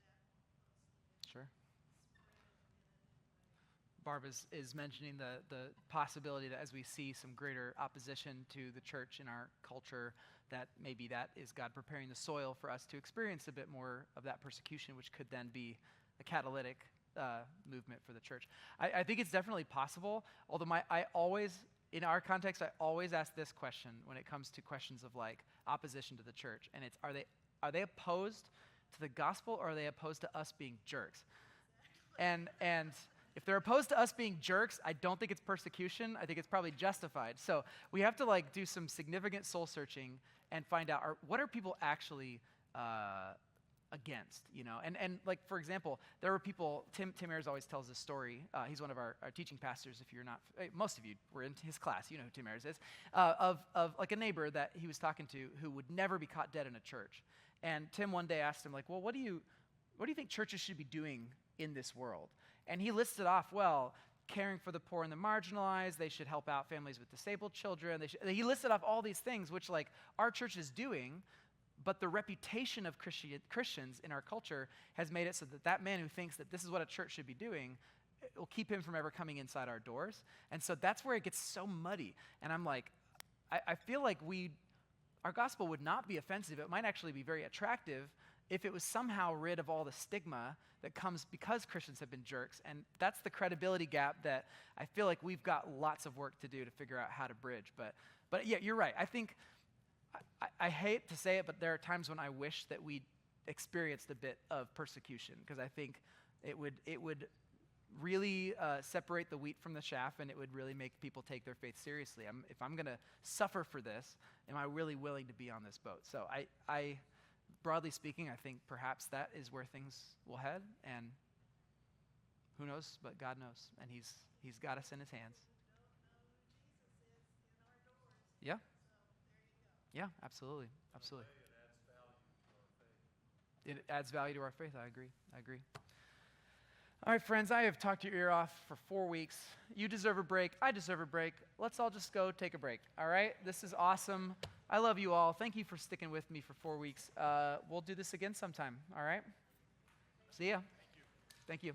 more closely Sure. and spread it in a new way. Barb is mentioning the possibility that as we see some greater opposition to the church in our culture, that maybe that is God preparing the soil for us to experience a bit more of that persecution, which could then be a catalytic movement for the church. I think it's definitely possible, although in our context, I always ask this question when it comes to questions of like opposition to the church, and it's, are they opposed to the gospel, or are they opposed to us being jerks? And if they're opposed to us being jerks, I don't think it's persecution. I think it's probably justified. So we have to like do some significant soul searching and find out what are people actually against, And like, for example, there were people, Tim Ayers always tells this story. He's one of our teaching pastors. If you're not, most of you were in his class, you know who Tim Ayers is, of like a neighbor that he was talking to who would never be caught dead in a church. And Tim one day asked him, like, well, what do you think churches should be doing in this world? And he listed off, caring for the poor and the marginalized. They should help out families with disabled children. He listed off all these things, which like our church is doing, but the reputation of Christians in our culture has made it so that man who thinks that this is what a church should be doing, it will keep him from ever coming inside our doors. And so that's where it gets so muddy. And I'm like, I feel like our gospel would not be offensive. It might actually be very attractive if it was somehow rid of all the stigma that comes because Christians have been jerks. And that's the credibility gap that I feel like we've got lots of work to do to figure out how to bridge. But yeah, you're right. I think, I hate to say it, but there are times when I wish that we experienced a bit of persecution, because I think it would really separate the wheat from the chaff, and it would really make people take their faith seriously. If I'm going to suffer for this, am I really willing to be on this boat? So I, broadly speaking, I think perhaps that is where things will head, and who knows, but God knows, and He's got us in His hands. Yeah. Yeah, absolutely. Absolutely. It adds value to our faith. I agree. All right, friends, I have talked your ear off for 4 weeks. You deserve a break. I deserve a break. Let's all just go take a break. All right? This is awesome. I love you all. Thank you for sticking with me for 4 weeks. We'll do this again sometime. All right? See ya. Thank you.